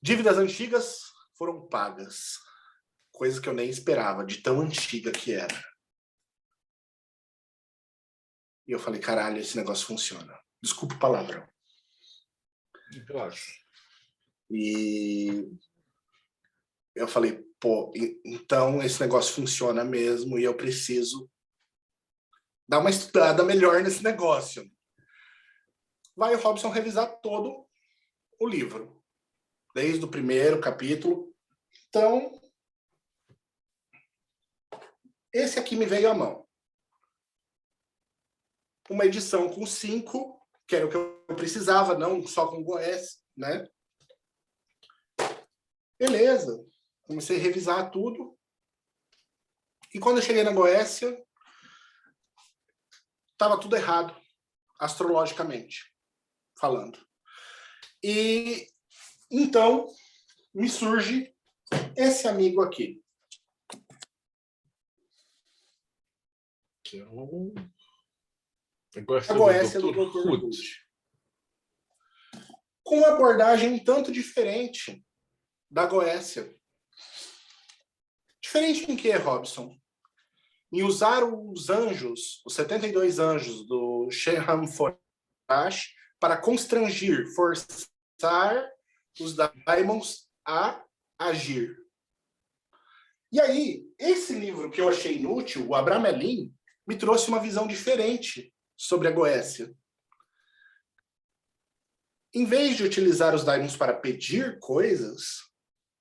Dívidas antigas foram pagas. Coisa que eu nem esperava, de tão antiga que era. E eu falei, caralho, esse negócio funciona. Desculpa o palavrão. Claro. E eu falei, pô, então esse negócio funciona mesmo e eu preciso dar uma estudada melhor nesse negócio. Vai o Robson revisar todo o livro, desde o primeiro capítulo. Então, esse aqui me veio à mão. Uma edição com 5, que era o que eu precisava, não só com Goécia, né? Beleza. Comecei a revisar tudo. E quando eu cheguei na Goécia, estava tudo errado, astrologicamente falando. E então me surge esse amigo aqui. Que é o... A Goécia do Dr. Hood. Com uma abordagem um tanto diferente da Goécia. Diferente em que, Robson? Em usar os anjos, os 72 anjos do Shehram Forash, para constrangir, forçar os Daimons a agir. E aí, esse livro que eu achei inútil, o Abramelin, me trouxe uma visão diferente sobre a Goécia. Em vez de utilizar os Daimons para pedir coisas,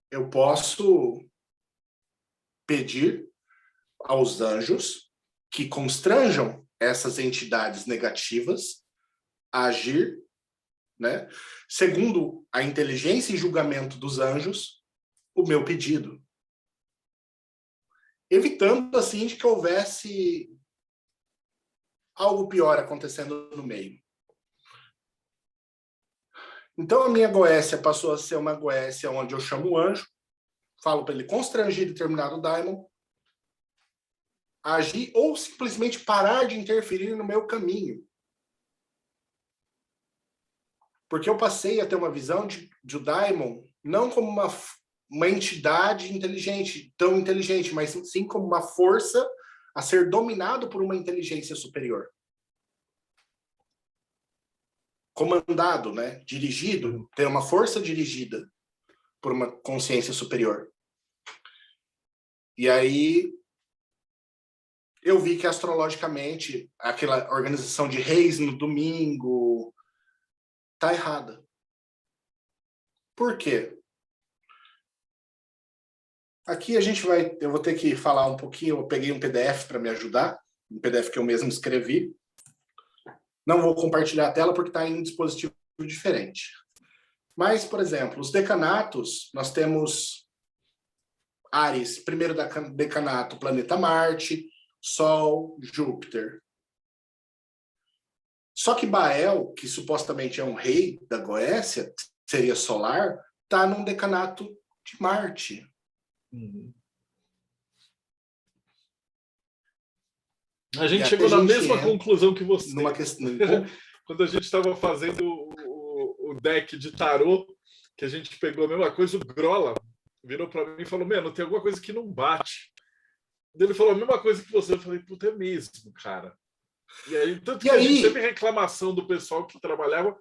eu posso pedir aos anjos que constranjam essas entidades negativas a agir, né, segundo a inteligência e julgamento dos anjos, o meu pedido. Evitando, assim, de que houvesse algo pior acontecendo no meio. Então, a minha Goécia passou a ser uma Goécia onde eu chamo o anjo, falo para ele constrangir determinado Daimon, agir ou simplesmente parar de interferir no meu caminho. Porque eu passei a ter uma visão de o Daimon não como uma entidade inteligente, tão inteligente, mas sim como uma força a ser dominado por uma inteligência superior. Comandado, né? Dirigido, ter uma força dirigida por uma consciência superior. E aí eu vi que astrologicamente aquela organização de reis no domingo tá errada. Por quê? Aqui eu vou ter que falar um pouquinho, eu peguei um PDF para me ajudar, um PDF que eu mesmo escrevi. Não vou compartilhar a tela porque está em um dispositivo diferente. Mas, por exemplo, os decanatos, nós temos Áries, primeiro decanato, planeta Marte, Sol, Júpiter. Só que Bael, que supostamente é um rei da Goécia, seria solar, está num decanato de Marte. Uhum. A gente chegou na mesma conclusão que você. Numa questão... Quando a gente estava fazendo o deck de tarô, que a gente pegou a mesma coisa, o Grola virou para mim e falou, mano, tem alguma coisa que não bate. Ele falou a mesma coisa que você. Eu falei, puta, é mesmo, cara. E aí, tanto que a gente teve reclamação do pessoal que trabalhava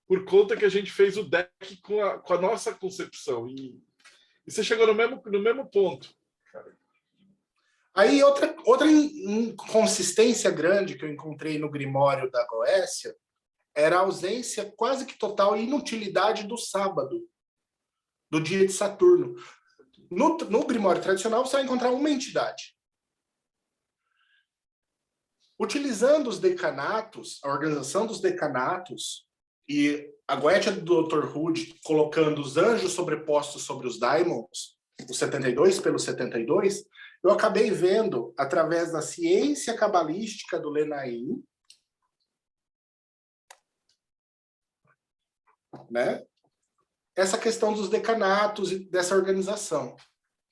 por conta que a gente fez o deck com a nossa concepção. E você chegou no mesmo ponto, cara. Aí, outra inconsistência grande que eu encontrei no Grimório da Goécia era a ausência quase que total e inutilidade do sábado, do dia de Saturno. No Grimório tradicional, você vai encontrar uma entidade. Utilizando os decanatos, a organização dos decanatos e a Goétia do Dr. Hood colocando os anjos sobrepostos sobre os Daimons, os 72 pelos 72, eu acabei vendo, através da ciência cabalística do Lenaim, né, essa questão dos decanatos e dessa organização.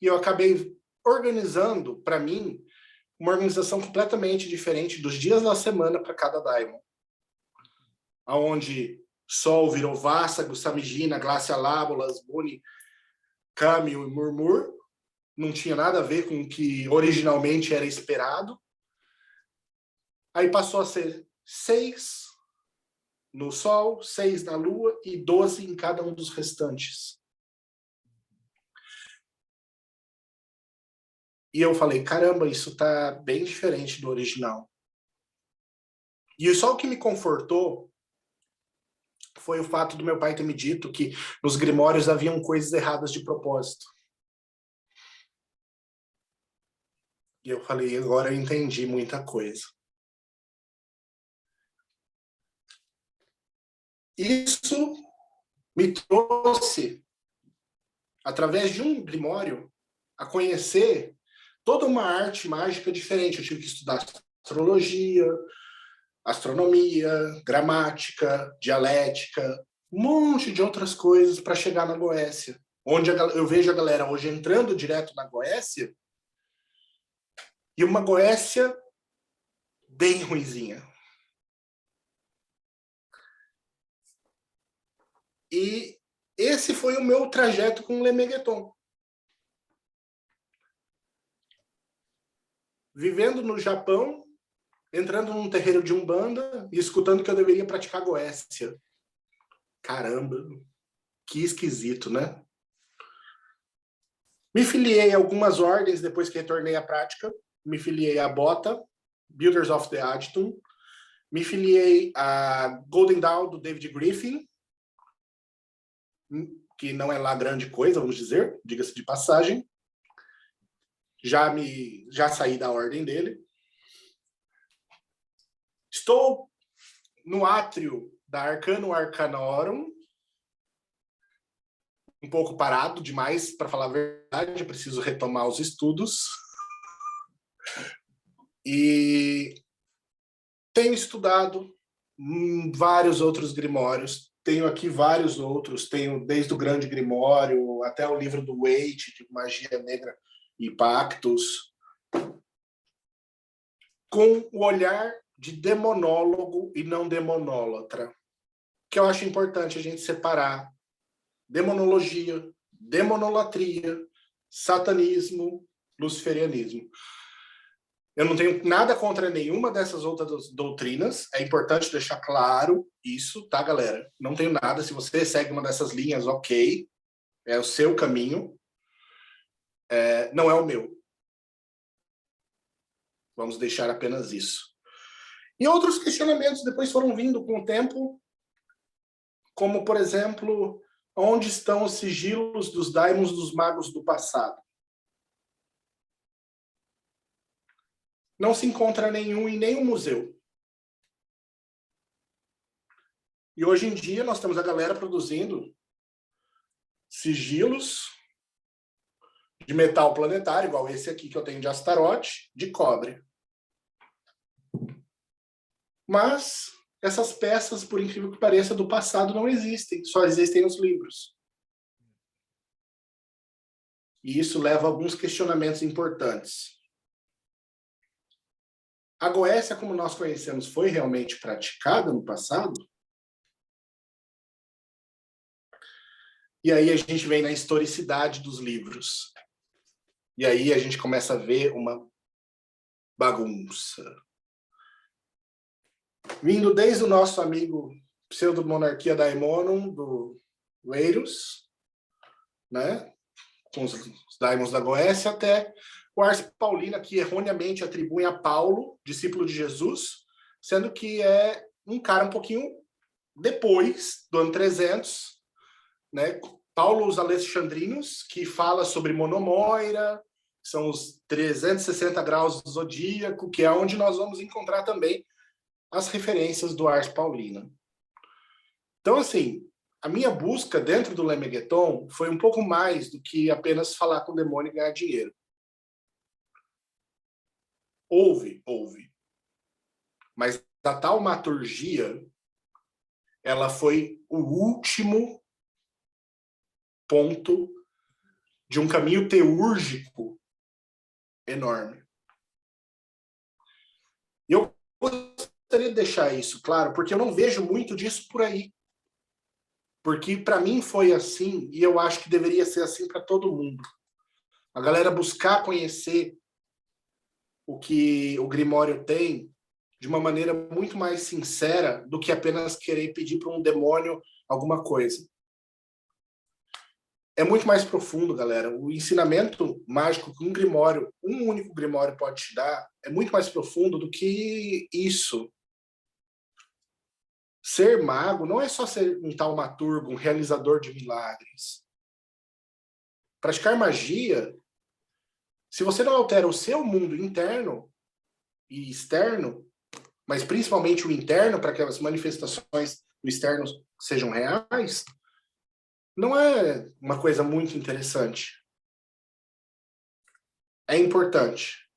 e eu acabei organizando, para mim, uma organização completamente diferente dos dias da semana para cada daimon. Onde Sol virou Vásago, Samigina, Glacia Lábulas, Buni, Camil e Murmur. Não tinha nada a ver com o que originalmente era esperado. Aí passou a ser 6 no Sol, 6 na Lua e 12 em cada um dos restantes. E eu falei, caramba, isso tá bem diferente do original. E só o que me confortou foi o fato do meu pai ter me dito que nos grimórios haviam coisas erradas de propósito. E eu falei, agora eu entendi muita coisa. Isso me trouxe, através de um grimório, a conhecer toda uma arte mágica diferente. Eu tive que estudar astrologia, astronomia, gramática, dialética, um monte de outras coisas para chegar na Goécia. Onde eu vejo a galera hoje entrando direto na Goécia, e uma Goécia bem ruinzinha. E esse foi o meu trajeto com o Lemegeton. Vivendo no Japão, entrando num terreiro de Umbanda e escutando que eu deveria praticar Goécia. Caramba, que esquisito, né? Me filiei a algumas ordens depois que retornei à prática. Me filiei à Bota, Builders of the Adytum. Me filiei a Golden Dawn, do David Griffin, que não é lá grande coisa, vamos dizer, diga-se de passagem. Já saí da ordem dele. Estou no átrio da Arcanum Arcanorum, um pouco parado demais, para falar a verdade, eu preciso retomar os estudos. E tenho estudado vários outros grimórios, tenho aqui vários outros, tenho desde o Grande Grimório até o livro do Waite, de Magia Negra e Pactos, com o olhar de demonólogo e não demonólatra, que eu acho importante a gente separar demonologia, demonolatria, satanismo, luciferianismo. Eu não tenho nada contra nenhuma dessas outras doutrinas, é importante deixar claro isso, tá, galera? Não tenho nada, se você segue uma dessas linhas, ok, é o seu caminho, não é o meu. Vamos deixar apenas isso. E outros questionamentos depois foram vindo com o tempo, como, por exemplo, onde estão os sigilos dos daimons dos magos do passado? Não se encontra nenhum em nenhum museu. E hoje em dia nós temos a galera produzindo sigilos de metal planetário, igual esse aqui que eu tenho de Astaroth, de cobre. Mas essas peças, por incrível que pareça, do passado não existem, só existem nos livros. E isso leva a alguns questionamentos importantes. A Goécia, como nós conhecemos, foi realmente praticada no passado? E aí a gente vem na historicidade dos livros. E aí a gente começa a ver uma bagunça. Vindo desde o nosso amigo Pseudo-Monarquia Daemonum, do Eiros, né? Com os daimons da Goécia, até o Ars Paulina, que erroneamente atribui a Paulo, discípulo de Jesus, sendo que é um cara um pouquinho depois do ano 300, né? Paulo os Alexandrinos, que fala sobre Monomoira, que são os 360 graus do zodíaco, que é onde nós vamos encontrar também as referências do Ars Paulina. Então, assim, a minha busca dentro do Lemegeton foi um pouco mais do que apenas falar com o demônio e ganhar dinheiro. Houve. Mas a taumaturgia, ela foi o último ponto de um caminho teúrgico enorme. E eu gostaria de deixar isso claro, porque eu não vejo muito disso por aí. Porque para mim foi assim, e eu acho que deveria ser assim para todo mundo. A galera buscar conhecer o que o Grimório tem de uma maneira muito mais sincera do que apenas querer pedir para um demônio alguma coisa. É muito mais profundo, galera. O ensinamento mágico que um único Grimório pode te dar, é muito mais profundo do que isso. Ser mago não é só ser um taumaturgo, um realizador de milagres. Praticar magia, se você não altera o seu mundo interno e externo, mas principalmente o interno, para que as manifestações do externo sejam reais, não é uma coisa muito interessante. É importante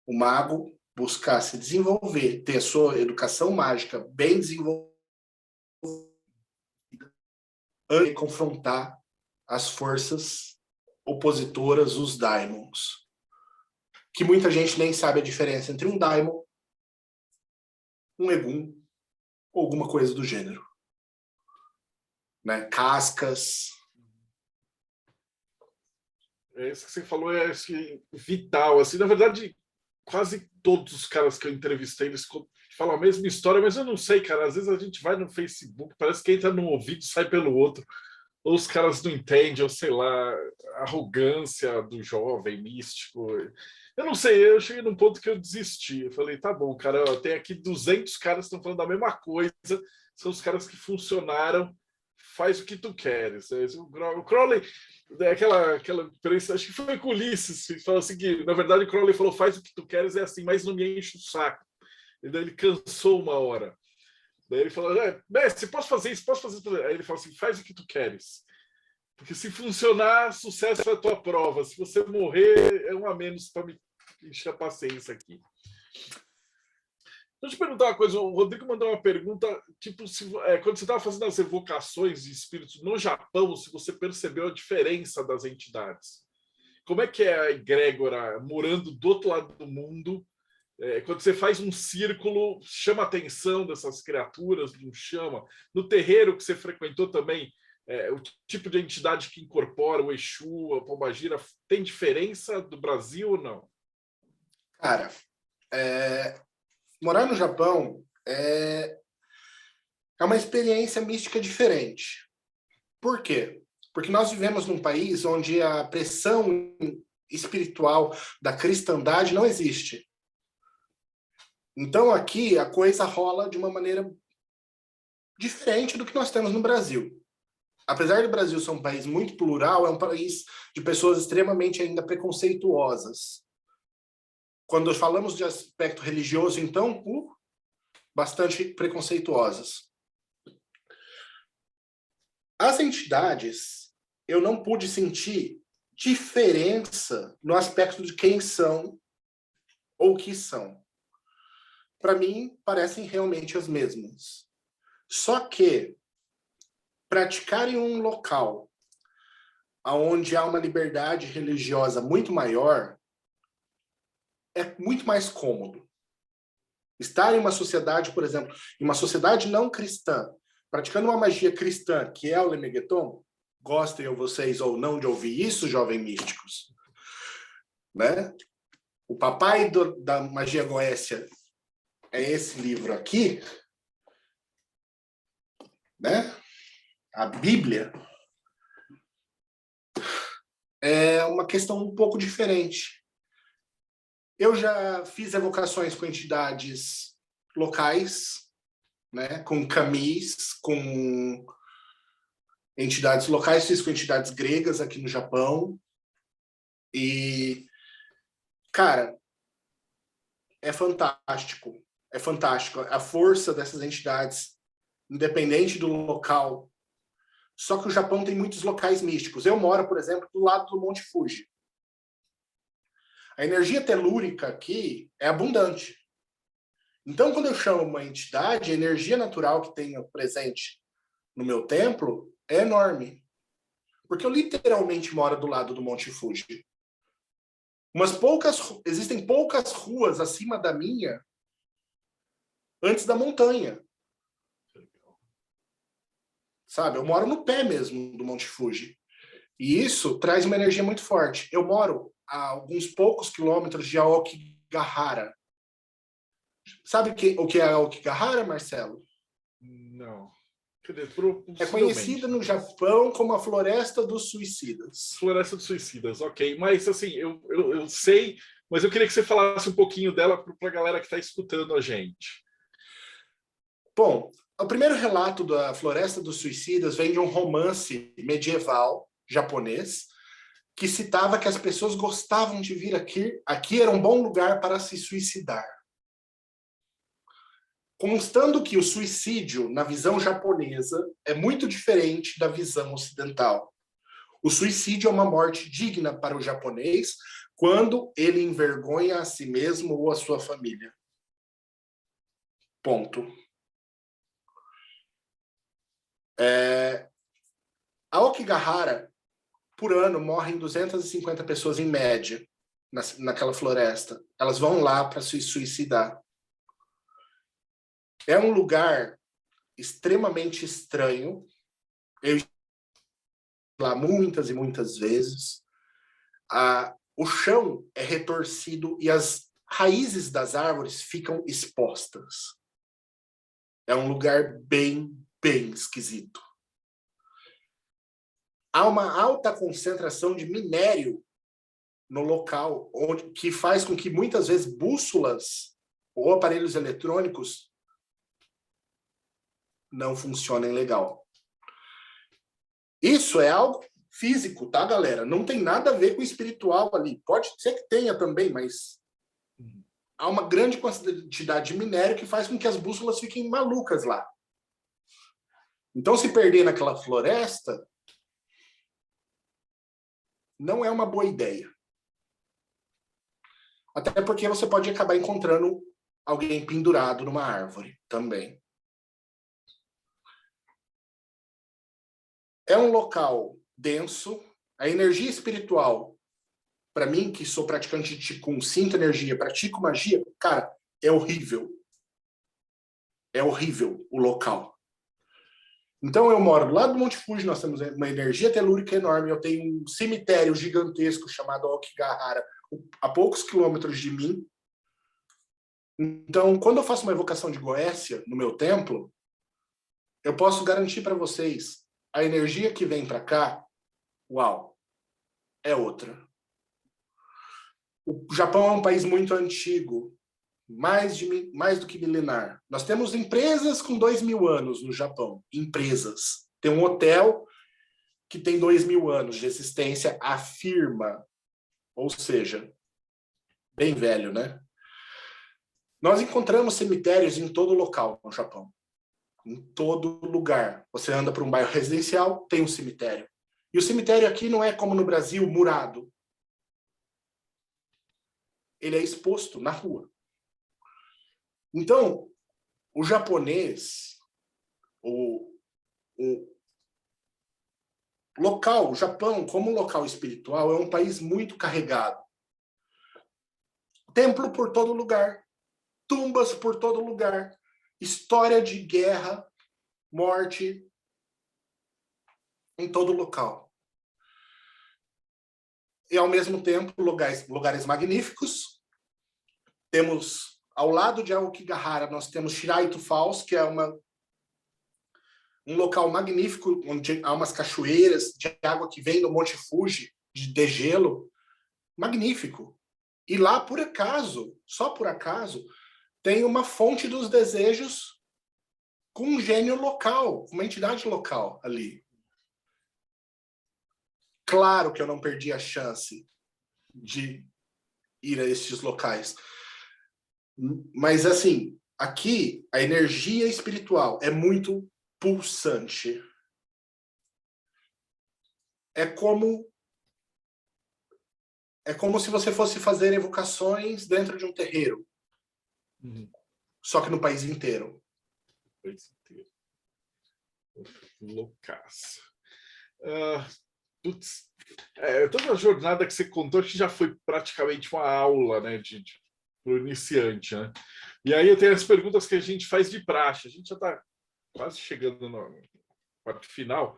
o mago buscar se desenvolver, ter a sua educação mágica bem desenvolvida, antes de confrontar as forças opositoras, os daimons. Que muita gente nem sabe a diferença entre um daimon, um egum ou alguma coisa do gênero. Né? Cascas. Isso que você falou é vital. Assim, na verdade, quase todos os caras que eu entrevistei, eles falam a mesma história, mas eu não sei, cara. Às vezes a gente vai no Facebook, parece que entra num ouvido e sai pelo outro. Ou os caras não entendem, ou sei lá, a arrogância do jovem místico. Eu não sei, eu cheguei num ponto que eu desisti. Eu falei, tá bom, cara, ó, tem aqui 200 caras que estão falando da mesma coisa, são os caras que funcionaram, faz o que tu queres. O Crowley, aquela acho que foi com o Ulisses, que falou assim que, na verdade, o Crowley falou, faz o que tu queres, é assim, mas não me enche o saco. E daí ele cansou uma hora. Daí ele falou, mestre, posso fazer isso, posso fazer isso. Aí ele falou assim, faz o que tu queres. Porque se funcionar, sucesso é a tua prova. Se você morrer, é um a menos para me encher a paciência aqui. Deixa eu te perguntar uma coisa. O Rodrigo mandou uma pergunta, tipo, quando você estava fazendo as evocações de espíritos no Japão, se você percebeu a diferença das entidades. Como é que é a egrégora morando do outro lado do mundo? Quando você faz um círculo, chama a atenção dessas criaturas, não chama? No terreiro que você frequentou também, o tipo de entidade que incorpora o Exu, a Pombagira, tem diferença do Brasil ou não? Cara, morar no Japão é uma experiência mística diferente. Por quê? Porque nós vivemos num país onde a pressão espiritual da cristandade não existe. Então, aqui, a coisa rola de uma maneira diferente do que nós temos no Brasil. Apesar do Brasil ser um país muito plural, é um país de pessoas extremamente ainda preconceituosas. Quando falamos de aspecto religioso, então, bastante preconceituosas. As entidades, eu não pude sentir diferença no aspecto de quem são ou o que são. Para mim, parecem realmente as mesmas. Só que praticar em um local onde há uma liberdade religiosa muito maior é muito mais cômodo. Estar em uma sociedade, por exemplo, em uma sociedade não cristã, praticando uma magia cristã, que é o Lemegeton, gostem vocês ou não de ouvir isso, jovens místicos, né? O papai da magia goécia é esse livro aqui, né? A Bíblia. É uma questão um pouco diferente. Eu já fiz evocações com entidades locais, né? Com camis, com entidades locais, fiz com entidades gregas aqui no Japão. E, cara, é fantástico. É fantástico. A força dessas entidades, independente do local. Só que o Japão tem muitos locais místicos. Eu moro, por exemplo, do lado do Monte Fuji. A energia telúrica aqui é abundante. Então, quando eu chamo uma entidade, a energia natural que tenho presente no meu templo é enorme. porque eu literalmente moro do lado do Monte Fuji. Existem poucas ruas acima da minha antes da montanha. Sabe? Eu moro no pé mesmo do Monte Fuji. E isso traz uma energia muito forte. Eu moro a alguns poucos quilômetros de Aokigahara. Sabe o que é Aokigahara, Marcelo? Não. Quer dizer, É conhecida no Japão como a Floresta dos Suicidas. Floresta dos Suicidas, ok. Mas, assim, eu sei, mas eu queria que você falasse um pouquinho dela para a galera que está escutando a gente. Bom, o primeiro relato da Floresta dos Suicidas vem de um romance medieval japonês que citava que as pessoas gostavam de vir aqui. Aqui era um bom lugar para se suicidar. Constando que o suicídio, na visão japonesa, é muito diferente da visão ocidental. O suicídio é uma morte digna para o japonês quando ele envergonha a si mesmo ou a sua família. Ponto. A Aokigahara, por ano, morrem 250 pessoas em média naquela floresta. Elas vão lá para se suicidar. É um lugar extremamente estranho. Eu lá muitas e muitas vezes. O chão é retorcido e as raízes das árvores ficam expostas. É um lugar bem esquisito. Há uma alta concentração de minério no local, que faz com que muitas vezes bússolas ou aparelhos eletrônicos não funcionem legal. Isso é algo físico, tá, galera? Não tem nada a ver com o espiritual ali. Pode ser que tenha também, mas há uma grande quantidade de minério que faz com que as bússolas fiquem malucas lá. Então, se perder naquela floresta, não é uma boa ideia. Até porque você pode acabar encontrando alguém pendurado numa árvore também. É um local denso. A energia espiritual, para mim, que sou praticante de Qigong, sinto energia, pratico magia, cara, é horrível. É horrível o local. Então, eu moro do lado do Monte Fuji, nós temos uma energia telúrica enorme, eu tenho um cemitério gigantesco chamado Aokigahara, a poucos quilômetros de mim. Então, quando eu faço uma evocação de Goécia no meu templo, eu posso garantir para vocês, a energia que vem para cá, uau, é outra. O Japão é um país muito antigo, mais do que milenar. Nós temos empresas com 2.000 anos no Japão, empresas. Tem um hotel que tem 2.000 anos de existência, afirma, ou seja, bem velho, né? Nós encontramos cemitérios em todo local no Japão. Em todo lugar. Você anda por um bairro residencial, tem um cemitério. E o cemitério aqui não é como no Brasil, murado. Ele é exposto na rua. Então, o japonês, o local, o Japão, como local espiritual, é um país muito carregado. Templo por todo lugar. Tumbas por todo lugar. História de guerra, morte, em todo local. E, ao mesmo tempo, lugares magníficos. Temos, ao lado de Aokigahara, nós temos Shiraito Falls, que é um local magnífico, onde há umas cachoeiras de água que vem do Monte Fuji, de degelo. Magnífico. E lá, por acaso, só por acaso, tem uma fonte dos desejos com um gênio local, uma entidade local ali. Claro que eu não perdi a chance de ir a estes locais. Mas, assim, aqui a energia espiritual é muito pulsante. É como se você fosse fazer evocações dentro de um terreiro. Só que no país inteiro. País inteiro. Loucaço. Putz, toda a jornada que você contou que já foi praticamente uma aula, né, para o iniciante, né? E aí eu tenho as perguntas que a gente faz de praxe. A gente já está quase chegando na parte final,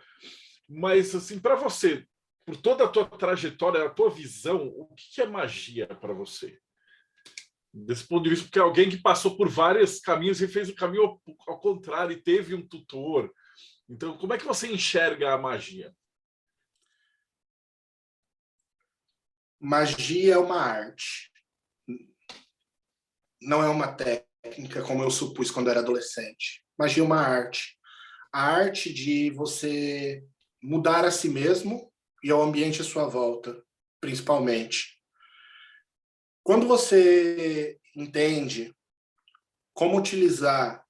mas assim, para você, por toda a tua trajetória, a tua visão, o que é magia para você? Desse ponto de vista, porque alguém que passou por vários caminhos e fez o caminho ao contrário e teve um tutor. Então, como é que você enxerga a magia? Magia é uma arte. Não é uma técnica como eu supus quando era adolescente. Magia é uma arte. A arte de você mudar a si mesmo e ao ambiente à sua volta, principalmente. Quando você entende como utilizar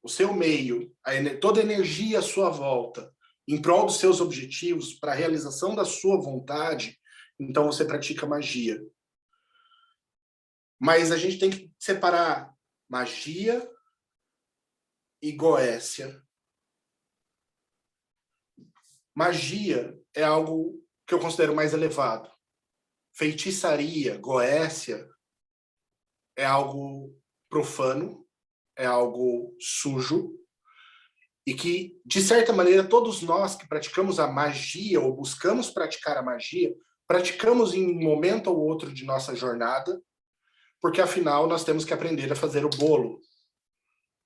o seu meio, toda a energia à sua volta, em prol dos seus objetivos, para a realização da sua vontade, então você pratica magia. Mas a gente tem que separar magia e goécia. Magia é algo que eu considero mais elevado. Feitiçaria, goécia, é algo profano, é algo sujo, e que, de certa maneira, todos nós que praticamos a magia ou buscamos praticar a magia, praticamos em um momento ou outro de nossa jornada, porque afinal nós temos que aprender a fazer o bolo,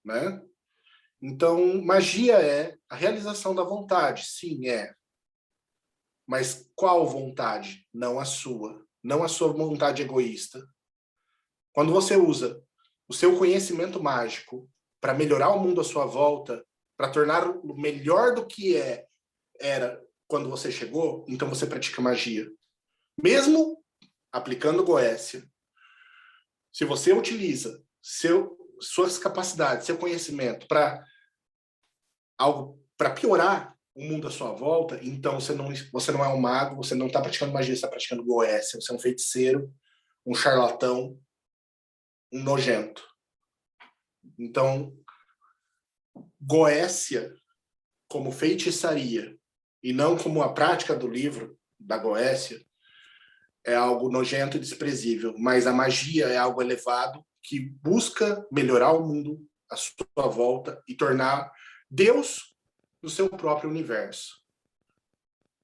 né? Então, magia é a realização da vontade, sim, é. Mas qual vontade? Não a sua. Não a sua vontade egoísta. Quando você usa o seu conhecimento mágico para melhorar o mundo à sua volta, para torná-lo melhor do que era quando você chegou, então você pratica magia. Mesmo aplicando goécia, se você utiliza suas capacidades, seu conhecimento para piorar o mundo à sua volta, então você não é um mago, você não está praticando magia, você está praticando goécia, você é um feiticeiro, um charlatão, um nojento. Então, goécia como feitiçaria e não como a prática do livro da goécia é algo nojento e desprezível, mas a magia é algo elevado que busca melhorar o mundo à sua volta e tornar Deus no seu próprio universo.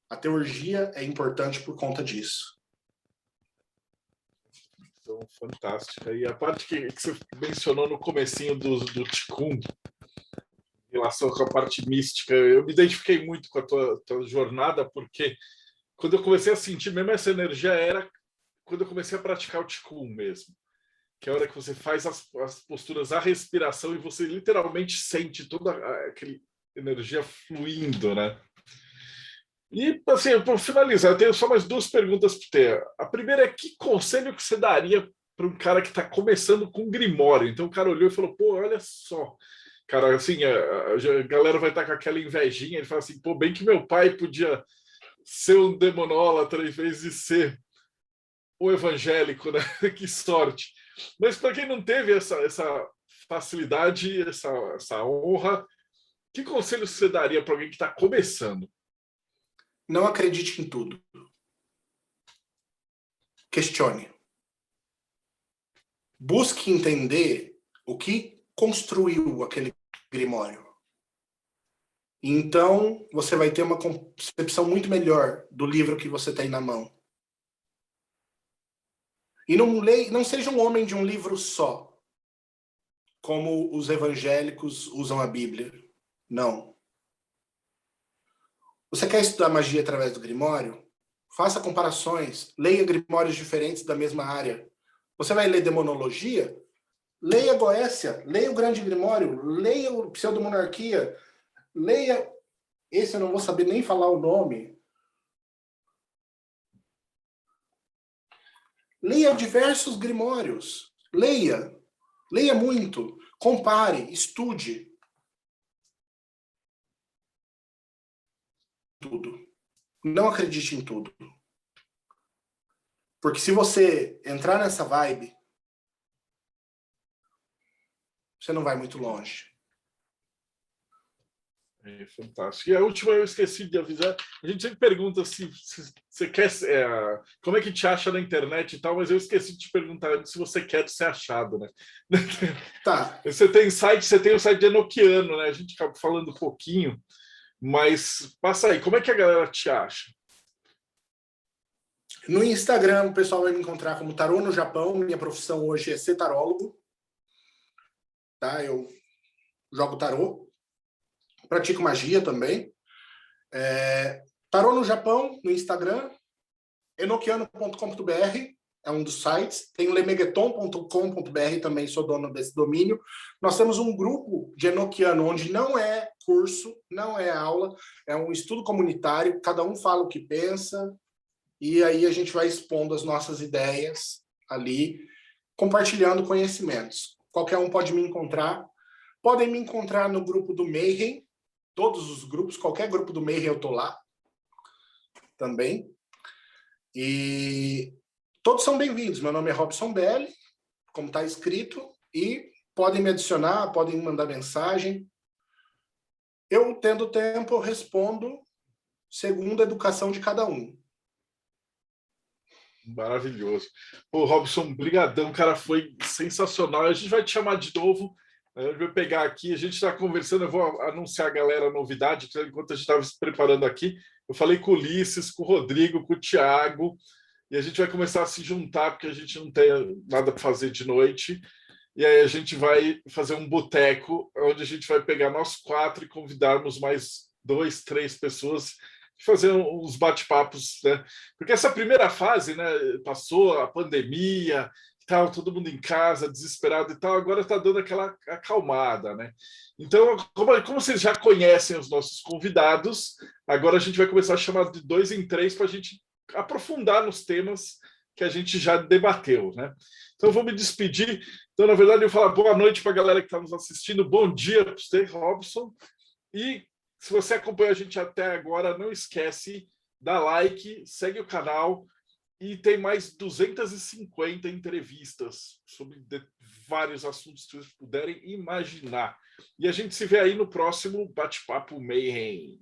A teurgia é importante por conta disso. Então, fantástica. E a parte que você mencionou no comecinho do Qigong, em relação com a parte mística, eu me identifiquei muito com a tua jornada, porque quando eu comecei a sentir mesmo essa energia era quando eu comecei a praticar o Qigong mesmo. Que é a hora que você faz as posturas, a respiração, e você literalmente sente toda aquela energia fluindo, né? E, assim, para finalizar, eu tenho só mais duas perguntas para ter. A primeira é, que conselho que você daria para um cara que está começando com Grimório? Então o cara olhou e falou, pô, olha só. Cara, assim, a galera vai estar com aquela invejinha, ele fala assim, pô, bem que meu pai podia ser um demonólatra em vez de ser um evangélico, né? Que sorte. Mas para quem não teve essa facilidade, essa honra, que conselho você daria para alguém que está começando? Não acredite em tudo. Questione. Busque entender o que construiu aquele grimório. Então, você vai ter uma concepção muito melhor do livro que você tem na mão. E não seja um homem de um livro só, como os evangélicos usam a Bíblia. Não. Você quer estudar magia através do Grimório? Faça comparações, leia Grimórios diferentes da mesma área. Você vai ler demonologia? Leia Goécia, leia o Grande Grimório, leia o Pseudomonarquia, leia... Esse eu não vou saber nem falar o nome. Leia diversos Grimórios. Leia muito. Compare, estude. Tudo. Não acredite em tudo. Porque se você entrar nessa vibe, você não vai muito longe. É fantástico. E a última eu esqueci de avisar. A gente sempre pergunta se você quer. Como é que te acha na internet e tal, mas eu esqueci de te perguntar se você quer ser achado, né? Tá. Você tem o site de Enoquiano, né? A gente acaba falando um pouquinho, mas passa aí, como é que a galera te acha? No Instagram, o pessoal vai me encontrar como Tarô no Japão. Minha profissão hoje é ser tarólogo. Tá? Eu jogo tarô. Pratico magia também. Tarô no Japão, no Instagram. Enoquiano.com.br é um dos sites. Tem lemegueton.com.br, também sou dono desse domínio. Nós temos um grupo de Enoquiano, onde não é curso, não é aula, é um estudo comunitário, cada um fala o que pensa, e aí a gente vai expondo as nossas ideias ali, compartilhando conhecimentos. Qualquer um pode me encontrar. Podem me encontrar no grupo do Mayhem, todos os grupos, qualquer grupo do Mayhem eu tô lá também. E todos são bem-vindos. Meu nome é Robson Belli, como está escrito, e podem me adicionar, podem me mandar mensagem. Eu, tendo tempo, eu respondo segundo a educação de cada um. Maravilhoso. Pô, Robson, brigadão, cara, foi sensacional. A gente vai te chamar de novo. Eu vou pegar aqui, a gente está conversando, eu vou anunciar a galera a novidade, enquanto a gente estava se preparando aqui. Eu falei com o Ulisses, com o Rodrigo, com o Thiago, e a gente vai começar a se juntar, porque a gente não tem nada para fazer de noite. E aí a gente vai fazer um boteco, onde a gente vai pegar nós 4 e convidarmos mais 2, 3 pessoas, fazer uns bate-papos, né? Porque essa primeira fase, né, passou a pandemia, tal, todo mundo em casa, desesperado e tal, agora está dando aquela acalmada, né? Então, como vocês já conhecem os nossos convidados, agora a gente vai começar a chamar de 2 em 3 para a gente aprofundar nos temas que a gente já debateu, né? Então, eu vou me despedir. Então, na verdade, eu vou falar boa noite para a galera que está nos assistindo, bom dia para você, Robson, e se você acompanhou a gente até agora, não esquece, dá like, segue o canal, e tem mais 250 entrevistas sobre vários assuntos que vocês puderem imaginar. E a gente se vê aí no próximo Bate-Papo Mayhem.